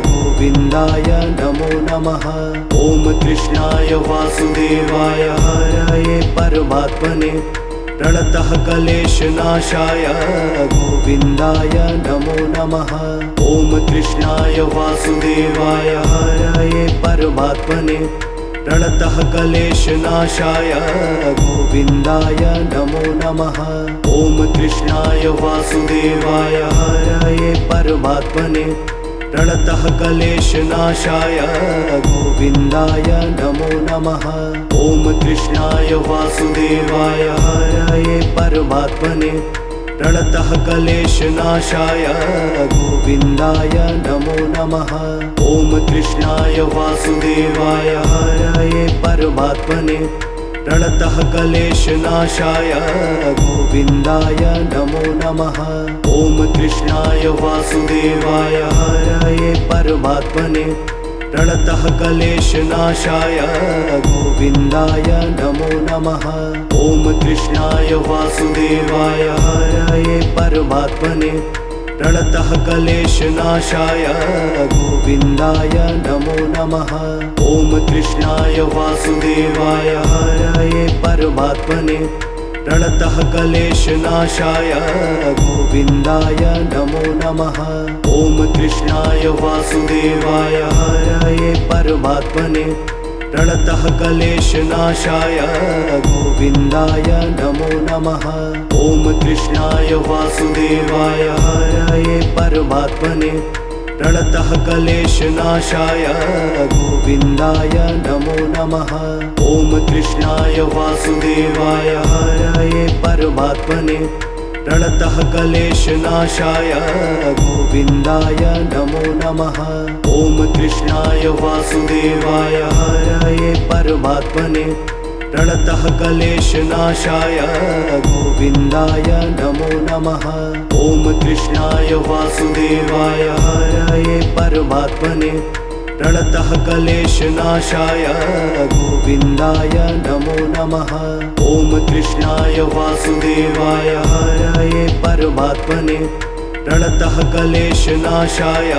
गोविन्दाय नमो नमः। ॐ कृष्णाय वासुदेवाय हरये परमात्मने प्रणतः क्लेशनाशाय गोविन्दाय नमो नमः। ॐ कृष्णाय वासुदेवाय हरये परमात्मने प्रणतः क्लेशनाशाय गोविन्दाय नमो नमः। ॐ कृष्णाय वासुदेवाय हरये परमात्मने प्रणतः क्लेशनाशाय गोविन्दाय नमो नमः। ॐ कृष्णाय वासुदेवाय हरये परमात्मने प्रणतः क्लेशनाशाय गोविन्दाय नमो नमः। ॐ कृष्णाय वासुदेवाय हरये परमात्मने प्रणतः क्लेशनाशाय गोविन्दाय नमो नमः। ॐ कृष्णाय वासुदेवाय हरये परमात्मने प्रणतः क्लेशनाशाय गोविन्दाय नमो नमः। ॐ कृष्णाय वासुदेवाय हरये परमात्मने प्रणतः क्लेशनाशाय गोविन्दाय नमो नमः। ॐ कृष्णाय वासुदेवाय हरये परमात्मने प्रणतः क्लेशनाशाय गोविन्दाय नमो नमः। ॐ कृष्णाय वासुदेवाय हरये परमात्मने प्रणतः क्लेशनाशाय गोविन्दाय नमो नमः। ॐ कृष्णाय वासुदेवाय हरये परमात्मने प्रणतः क्लेशनाशाय गोविन्दाय नमो नमः। ॐ कृष्णाय वासुदेवाय हरये परमात्मने प्रणतः क्लेशनाशाय गोविन्दाय नमो नमः। ॐ कृष्णाय वासुदेवाय हरये परमात्मने प्रणतः क्लेशनाशाय गोविन्दाय नमो नमः। ॐ कृष्णाय वासुदेवाय हरये परमात्मने प्रणतः क्लेशनाशाय गोविन्दाय नमो नमः। ॐ कृष्णाय वासुदेवाय हरये परमात्मने प्रणतः क्लेशनाशाय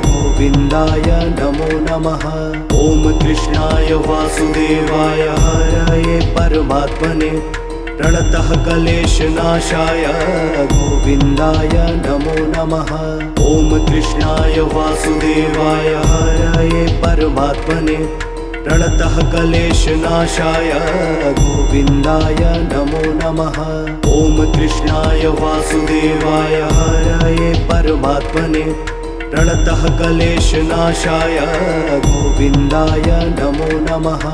गोविन्दाय नमो नमः। ॐ कृष्णाय वासुदेवाय हरये परमात्मने प्रणतः क्लेशनाशाय गोविन्दाय नमो नमः। ॐ कृष्णाय वासुदेवाय हरये परमात्मने प्रणतः क्लेशनाशाय गोविन्दाय नमो नमः। ॐ कृष्णाय वासुदेवाय हरये परमात्मने प्रणतः क्लेशनाशाय गोविन्दाय नमो नमः।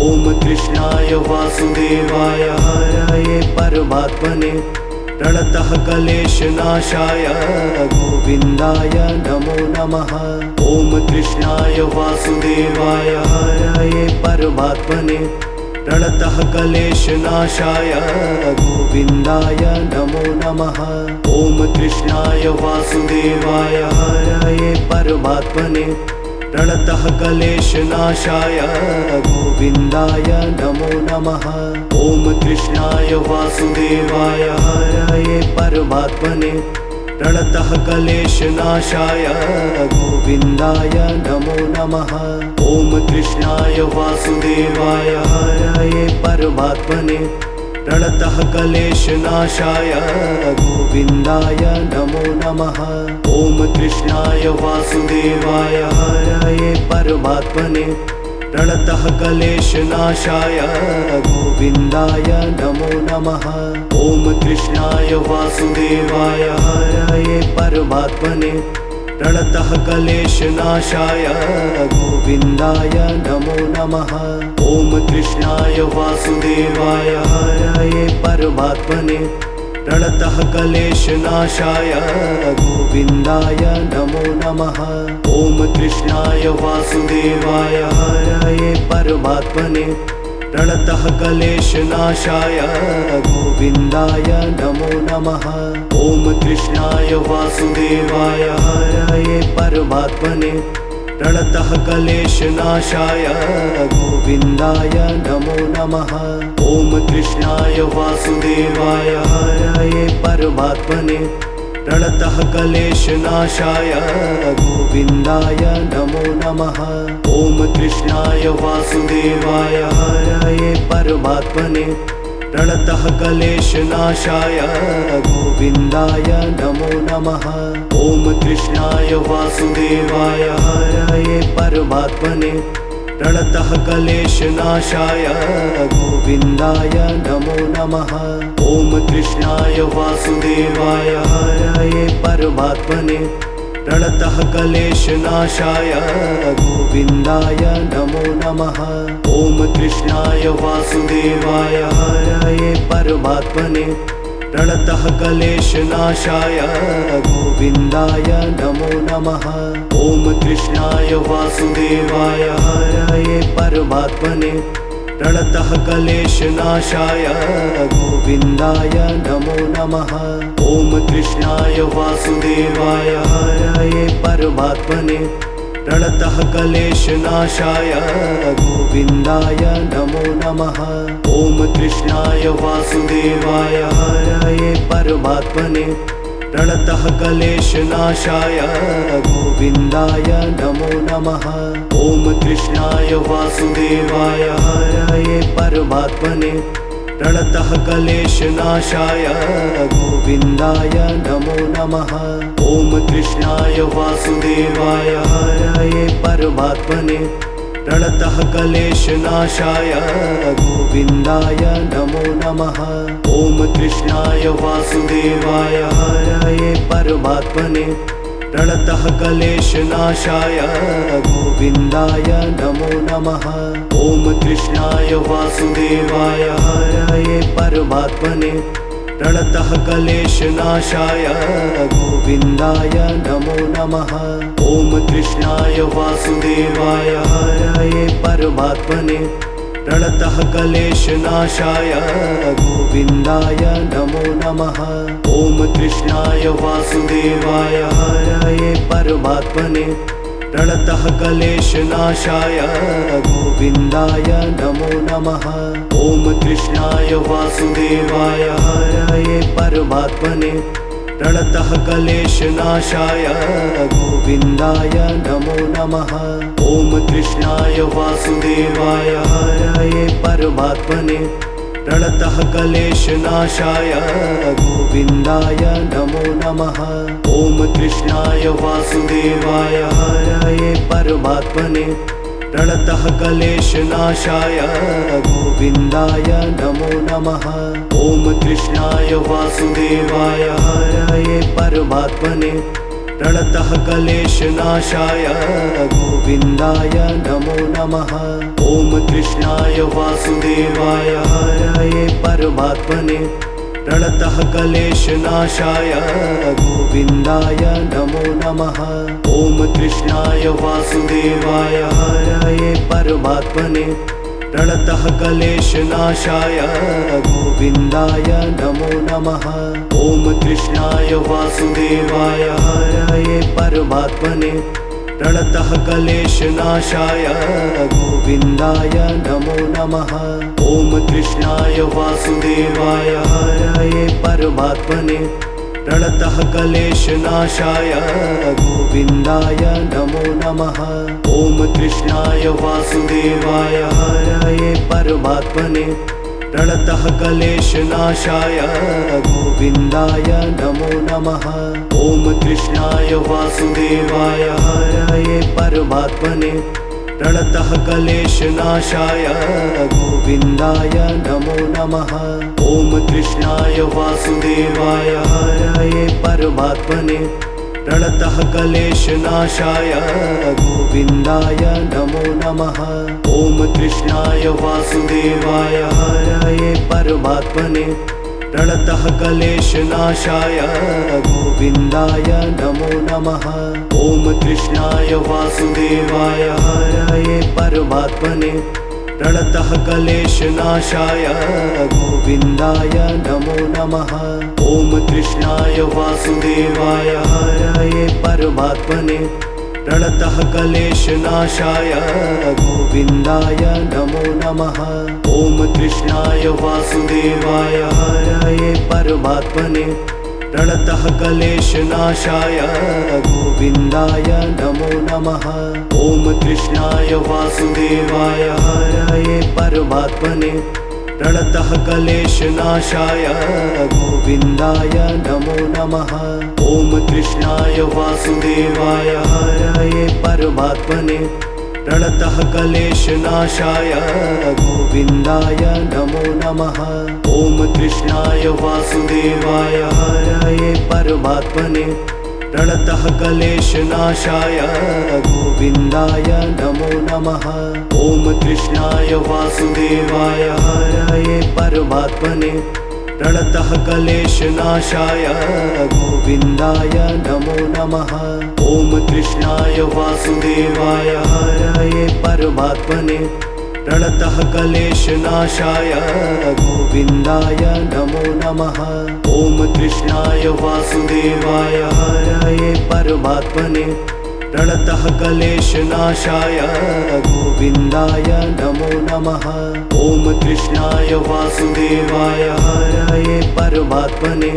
ॐ कृष्णाय वासुदेवाय हरये परमात्मने प्रणतः क्लेशनाशाय गोविन्दाय नमो नमः। ॐ कृष्णाय वासुदेवाय हरये परमात्मने प्रणतः क्लेशनाशाय गोविन्दाय नमो नमः। ॐ कृष्णाय वासुदेवाय हरये परमात्मने प्रणतः क्लेशनाशाय गोविन्दाय नमो नमः। ॐ कृष्णाय वासुदेवाय हरये परमात्मने प्रणतः क्लेशनाशाय गोविन्दाय नमो नमः। ॐ कृष्णाय वासुदेवाय हरये परमात्मने प्रणतः क्लेशनाशाय गोविन्दाय नमो नमः। ॐ कृष्णाय वासुदेवाय हरये परमात्मने प्रणतः क्लेशनाशाय गोविन्दाय नमो नमः। ॐ कृष्णाय वासुदेवाय हरये परमात्मने प्रणतः क्लेशनाशाय गोविन्दाय नमो नमः। ॐ कृष्णाय वासुदेवाय हरये परमात्मने प्रणतः क्लेशनाशाय गोविन्दाय नमो नमः। ॐ कृष्णाय वासुदेवाय हरये परमात्मने प्रणतः क्लेशनाशाय गोविन्दाय नमो नमः। ॐ कृष्णाय वासुदेवाय हरये परमात्मने प्रणतः क्लेशनाशाय गोविन्दाय नमो नमः। ॐ कृष्णाय वासुदेवाय हरये परमात्मने प्रणतः क्लेशनाशाय गोविन्दाय नमो नमः। ॐ कृष्णाय वासुदेवाय हरये परमात्मने प्रणतः क्लेशनाशाय गोविन्दाय नमो नमः। ॐ कृष्णाय वासुदेवाय हरये परमात्मने प्रणतः क्लेशनाशाय गोविन्दाय नमो नमः। ॐ कृष्णाय वासुदेवाय हरये परमात्मने प्रणतः क्लेशनाशाय गोविन्दाय नमो नमः। ॐ कृष्णाय वासुदेवाय हरये परमात्मने प्रणतः क्लेशनाशाय गोविन्दाय नमो नमः। ॐ कृष्णाय वासुदेवाय हरये परमात्मने प्रणतः क्लेशनाशाय गोविन्दाय नमो नमः। ॐ कृष्णाय वासुदेवाय हरये परमात्मने प्रणतः क्लेशनाशाय गोविन्दाय नमो नमः। ॐ कृष्णाय वासुदेवाय हरये परमात्मने प्रणतः क्लेशनाशाय गोविन्दाय नमो नमः। ॐ कृष्णाय वासुदेवाय हरये परमात्मने प्रणतः क्लेशनाशाय गोविन्दाय नमो नमः। ॐ कृष्णाय वासुदेवाय हरये परमात्मने प्रणतः क्लेशनाशाय गोविन्दाय नमो नमः। ॐ कृष्णाय वासुदेवाय हरये परमात्मने प्रणतः क्लेशनाशाय गोविन्दाय नमो नमः। ॐ कृष्णाय वासुदेवाय हरये परमात्मने प्रणतः क्लेशनाशाय गोविन्दाय नमो नमः। ॐ कृष्णाय वासुदेवाय हरये परमात्मने प्रणतः क्लेशनाशाय गोविन्दाय नमो नमः। ॐ कृष्णाय वासुदेवाय हरये परमात्मने प्रणतः क्लेशनाशाय गोविन्दाय नमो नमः। ॐ कृष्णाय वासुदेवाय हरये परमात्मने प्रणतः क्लेशनाशाय गोविन्दाय नमो नमः। ॐ कृष्णाय वासुदेवाय हरये परमात्मने प्रणतः क्लेशनाशाय गोविन्दाय नमो नमः। ॐ कृष्णाय वासुदेवाय हरये परमात्मने प्रणतः क्लेशनाशाय गोविन्दाय नमो नमः। ॐ कृष्णाय वासुदेवाय हरये परमात्मने प्रणतः क्लेशनाशाय गोविन्दाय नमो नमः। ॐ कृष्णाय वासुदेवाय हरये परमात्मने प्रणतः क्लेशनाशाय गोविन्दाय नमो नमः। ॐ कृष्णाय वासुदेवाय हरये परमात्मने प्रणतः क्लेशनाशाय गोविन्दाय नमो नमः। ॐ कृष्णाय वासुदेवाय हरये परमात्मने प्रणतः क्लेशनाशाय गोविन्दाय नमो नमः। ॐ कृष्णाय वासुदेवाय हरये परमात्मने प्रणतः क्लेशनाशाय गोविन्दाय नमो नमः। ॐ कृष्णाय वासुदेवाय हरये परमात्मने प्रणतः क्लेशनाशाय गोविन्दाय नमो नमः। ॐ कृष्णाय वासुदेवाय हरये परमात्मने प्रणतः क्लेशनाशाय गोविन्दाय नमो नमः। ॐ कृष्णाय वासुदेवाय हरये परमात्मने प्रणतः क्लेशनाशाय गोविन्दाय नमो नमः। ॐ कृष्णाय वासुदेवाय हरये परमात्मने प्रणतः क्लेशनाशाय गोविन्दाय नमो नमः। ॐ कृष्णाय वासुदेवाय हरये परमात्मने प्रणतः क्लेशनाशाय गोविन्दाय नमो नमः। ॐ कृष्णाय वासुदेवाय हरये परमात्मने प्रणतः क्लेशनाशाय गोविन्दाय नमो नमः। ॐ कृष्णाय वासुदेवाय हरये परमात्मने प्रणतः क्लेशनाशाय गोविन्दाय नमो नमः। ॐ कृष्णाय वासुदेवाय हरये परमात्मने प्रणतः क्लेशनाशाय गोविन्दाय नमो नमः। ॐ कृष्णाय वासुदेवाय हरये परमात्मने प्रणतः क्लेशनाशाय गोविन्दाय नमो नमः। ॐ कृष्णाय वासुदेवाय हरये परमात्मने प्रणतः क्लेशनाशाय गोविन्दाय नमो नमः। ॐ कृष्णाय वासुदेवाय हरये परमात्मने प्रणतः क्लेशनाशाय गोविन्दाय नमो नमः। ॐ कृष्णाय वासुदेवाय हरये परमात्मने प्रणतः क्लेशनाशाय गोविन्दाय नमो नमः। ॐ कृष्णाय वासुदेवाय हरये परमात्मने प्रणतः क्लेशनाशाय गोविन्दाय नमो नमः। ॐ कृष्णाय वासुदेवाय हरये परमात्मने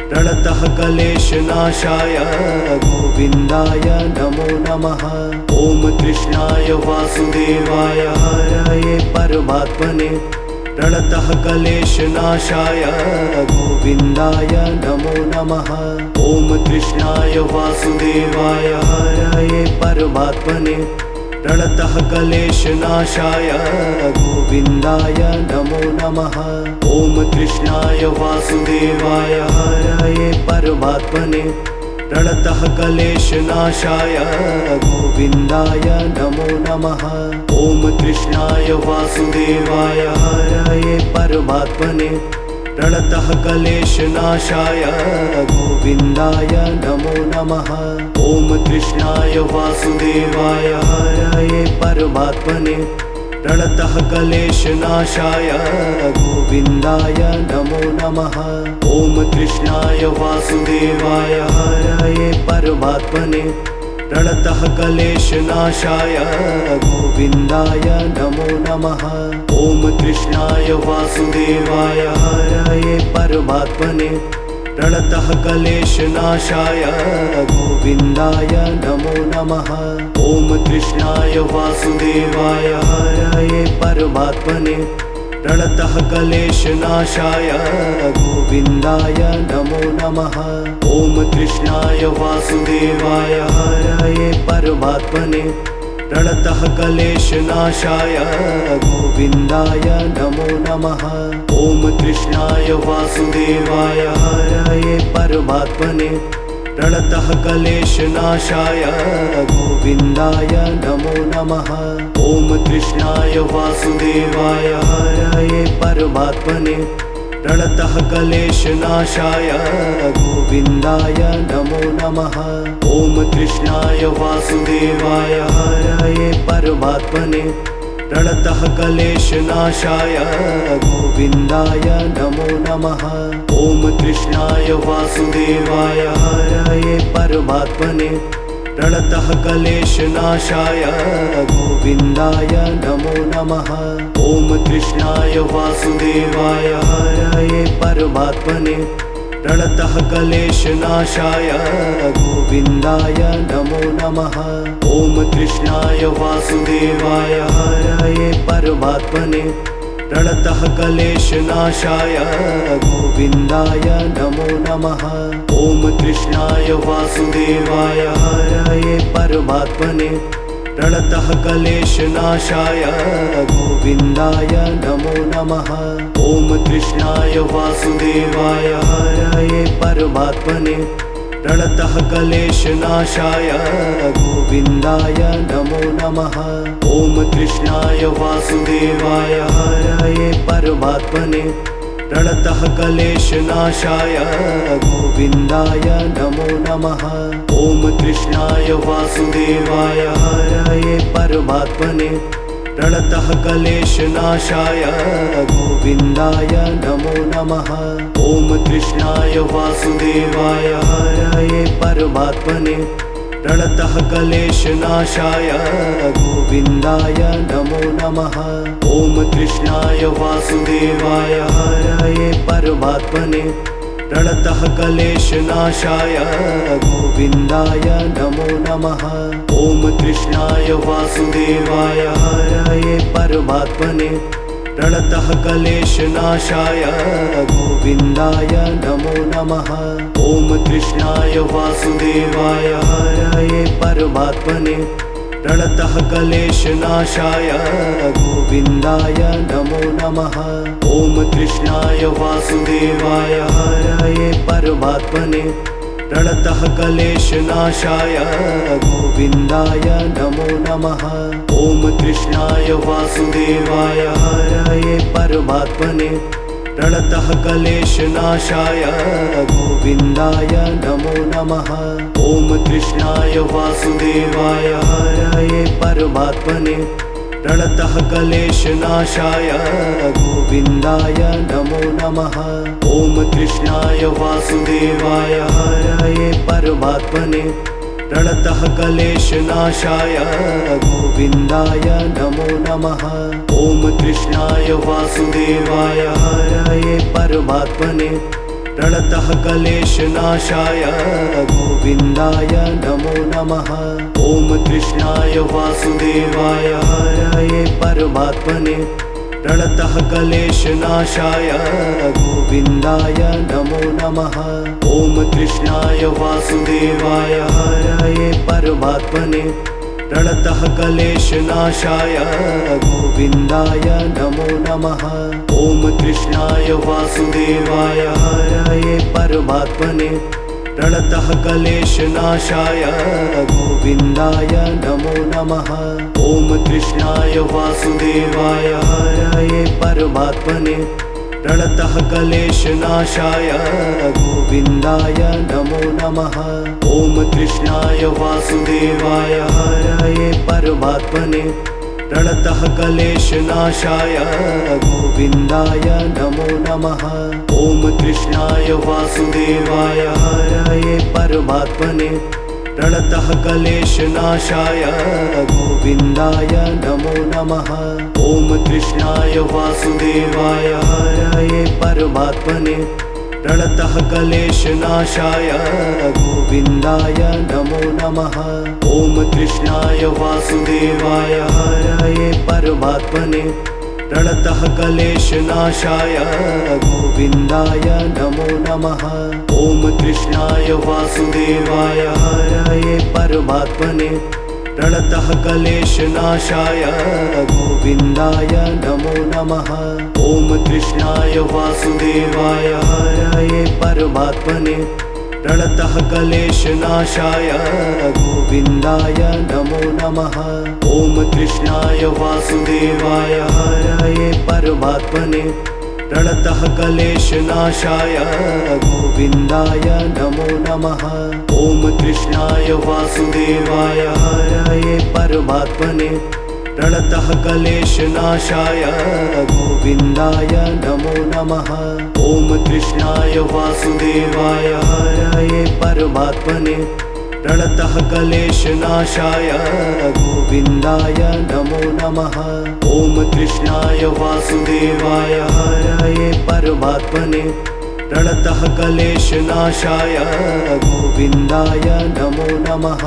प्रणतः क्लेशनाशाय गोविन्दाय नमो नमः। ॐ कृष्णाय वासुदेवाय हरये परमात्मने प्रणतः क्लेशनाशाय गोविन्दाय नमो नमः। ॐ कृष्णाय वासुदेवाय हरये परमात्मने प्रणतः क्लेशनाशाय गोविन्दाय नमो नमः। ॐ कृष्णाय वासुदेवाय हरये परमात्मने प्रणतः क्लेशनाशाय गोविन्दाय नमो नमः। ॐ कृष्णाय वासुदेवाय हरये परमात्मने प्रणतः क्लेशनाशाय गोविन्दाय नमो नमः। ॐ कृष्णाय वासुदेवाय हरये परमात्मने प्रणतः क्लेशनाशाय गोविन्दाय नमो नमः। ॐ कृष्णाय वासुदेवाय हरये परमात्मने प्रणतः क्लेशनाशाय गोविन्दाय नमो नमः। ॐ कृष्णाय वासुदेवाय हरये परमात्मने प्रणतः क्लेशनाशाय गोविन्दाय नमो नमः। ॐ कृष्णाय वासुदेवाय हरये परमात्मने प्रणतः क्लेशनाशाय गोविन्दाय नमो नमः। ॐ कृष्णाय वासुदेवाय हरये परमात्मने प्रणतः क्लेशनाशाय गोविन्दाय नमो नमः। ॐ कृष्णाय वासुदेवाय हरये परमात्मने प्रणतः क्लेशनाशाय गोविन्दाय नमो नमः। ॐ कृष्णाय वासुदेवाय हरये परमात्मने प्रणतः क्लेशनाशाय गोविन्दाय नमो नमः। ॐ कृष्णाय वासुदेवाय हरये परमात्मने प्रणतः क्लेशनाशाय गोविन्दाय नमो नमः। ॐ कृष्णाय वासुदेवाय हरये परमात्मने प्रणतः क्लेशनाशाय गोविन्दाय नमो नमः। ॐ कृष्णाय वासुदेवाय हरये परमात्मने प्रणतः क्लेशनाशाय गोविन्दाय नमो नमः। ॐ कृष्णाय वासुदेवाय हरये परमात्मने प्रणतः क्लेशनाशाय गोविन्दाय नमो नमः। ॐ कृष्णाय वासुदेवाय हरये परमात्मने प्रणतः क्लेशनाशाय गोविन्दाय नमो नमः। ॐ कृष्णाय वासुदेवाय हरये परमात्मने प्रणतः क्लेशनाशाय गोविन्दाय नमो नमः। ॐ कृष्णाय वासुदेवाय हरये परमात्मने प्रणतः क्लेशनाशाय गोविन्दाय नमो नमः। ॐ कृष्णाय वासुदेवाय हरये परमात्मने प्रणतः क्लेशनाशाय गोविन्दाय नमो नमः। ॐ कृष्णाय वासुदेवाय हरये परमात्मने प्रणतः क्लेशनाशाय गोविन्दाय नमो नमः। ॐ कृष्णाय वासुदेवाय हरये परमात्मने प्रणतः क्लेशनाशाय गोविन्दाय नमो नमः। ॐ कृष्णाय वासुदेवाय हरये परमात्मने प्रणतः क्लेशनाशाय गोविन्दाय नमो नमः। ॐ कृष्णाय वासुदेवाय हरये परमात्मने प्रणतः क्लेशनाशाय गोविन्दाय नमो नमः। ॐ कृष्णाय वासुदेवाय हरये परमात्मने प्रणतः क्लेशनाशाय गोविन्दाय नमो नमः। ॐ कृष्णाय वासुदेवाय हरये परमात्मने प्रणतः क्लेशनाशाय गोविन्दाय नमो नमः। ॐ कृष्णाय वासुदेवाय हरये परमात्मने प्रणतः क्लेशनाशाय गोविन्दाय नमो नमः। ॐ कृष्णाय वासुदेवाय हरये परमात्मने प्रणतः क्लेशनाशाय गोविन्दाय नमो नमः। ॐ कृष्णाय वासुदेवाय हरये परमात्मने प्रणतः क्लेशनाशाय गोविन्दाय नमो नमः। ॐ कृष्णाय वासुदेवाय हरये परमात्मने प्रणतः क्लेशनाशाय गोविन्दाय नमो नमः। ॐ कृष्णाय वासुदेवाय हरये परमात्मने प्रणतः क्लेशनाशाय गोविन्दाय नमो नमः। ॐ कृष्णाय वासुदेवाय हरये परमात्मने प्रणतः क्लेशनाशाय गोविन्दाय नमो नमः। ॐ कृष्णाय वासुदेवाय हरये परमात्मने प्रणतः क्लेशनाशाय गोविन्दाय नमो नमः। ॐ कृष्णाय वासुदेवाय हरये परमात्मने प्रणतः क्लेशनाशाय गोविन्दाय नमो नमः। ॐ कृष्णाय वासुदेवाय हरये परमात्मने प्रणतः क्लेशनाशाय गोविन्दाय नमो नमः। ॐ कृष्णाय वासुदेवाय हरये परमात्मने प्रणतः क्लेशनाशाय गोविन्दाय नमो नमः। ॐ कृष्णाय वासुदेवाय हरये परमात्मने प्रणतः क्लेशनाशाय गोविन्दाय नमो नमः। ॐ कृष्णाय वासुदेवाय हरये परमात्मने प्रणतः क्लेशनाशाय गोविन्दाय नमो नमः। ॐ कृष्णाय वासुदेवाय हरये परमात्मने प्रणतः क्लेशनाशाय गोविन्दाय नमो नमः। ॐ कृष्णाय वासुदेवाय हरये परमात्मने प्रणतः क्लेशनाशाय गोविन्दाय नमो नमः। ॐ कृष्णाय वासुदेवाय हरये परमात्मने प्रणतः क्लेशनाशाय गोविन्दाय नमो नमः। ॐ कृष्णाय वासुदेवाय हरये परमात्मने प्रणतः क्लेशनाशाय गोविन्दाय नमो नमः। ॐ कृष्णाय वासुदेवाय हरये परमात्मने प्रणतः क्लेशनाशाय गोविन्दाय नमो नमः।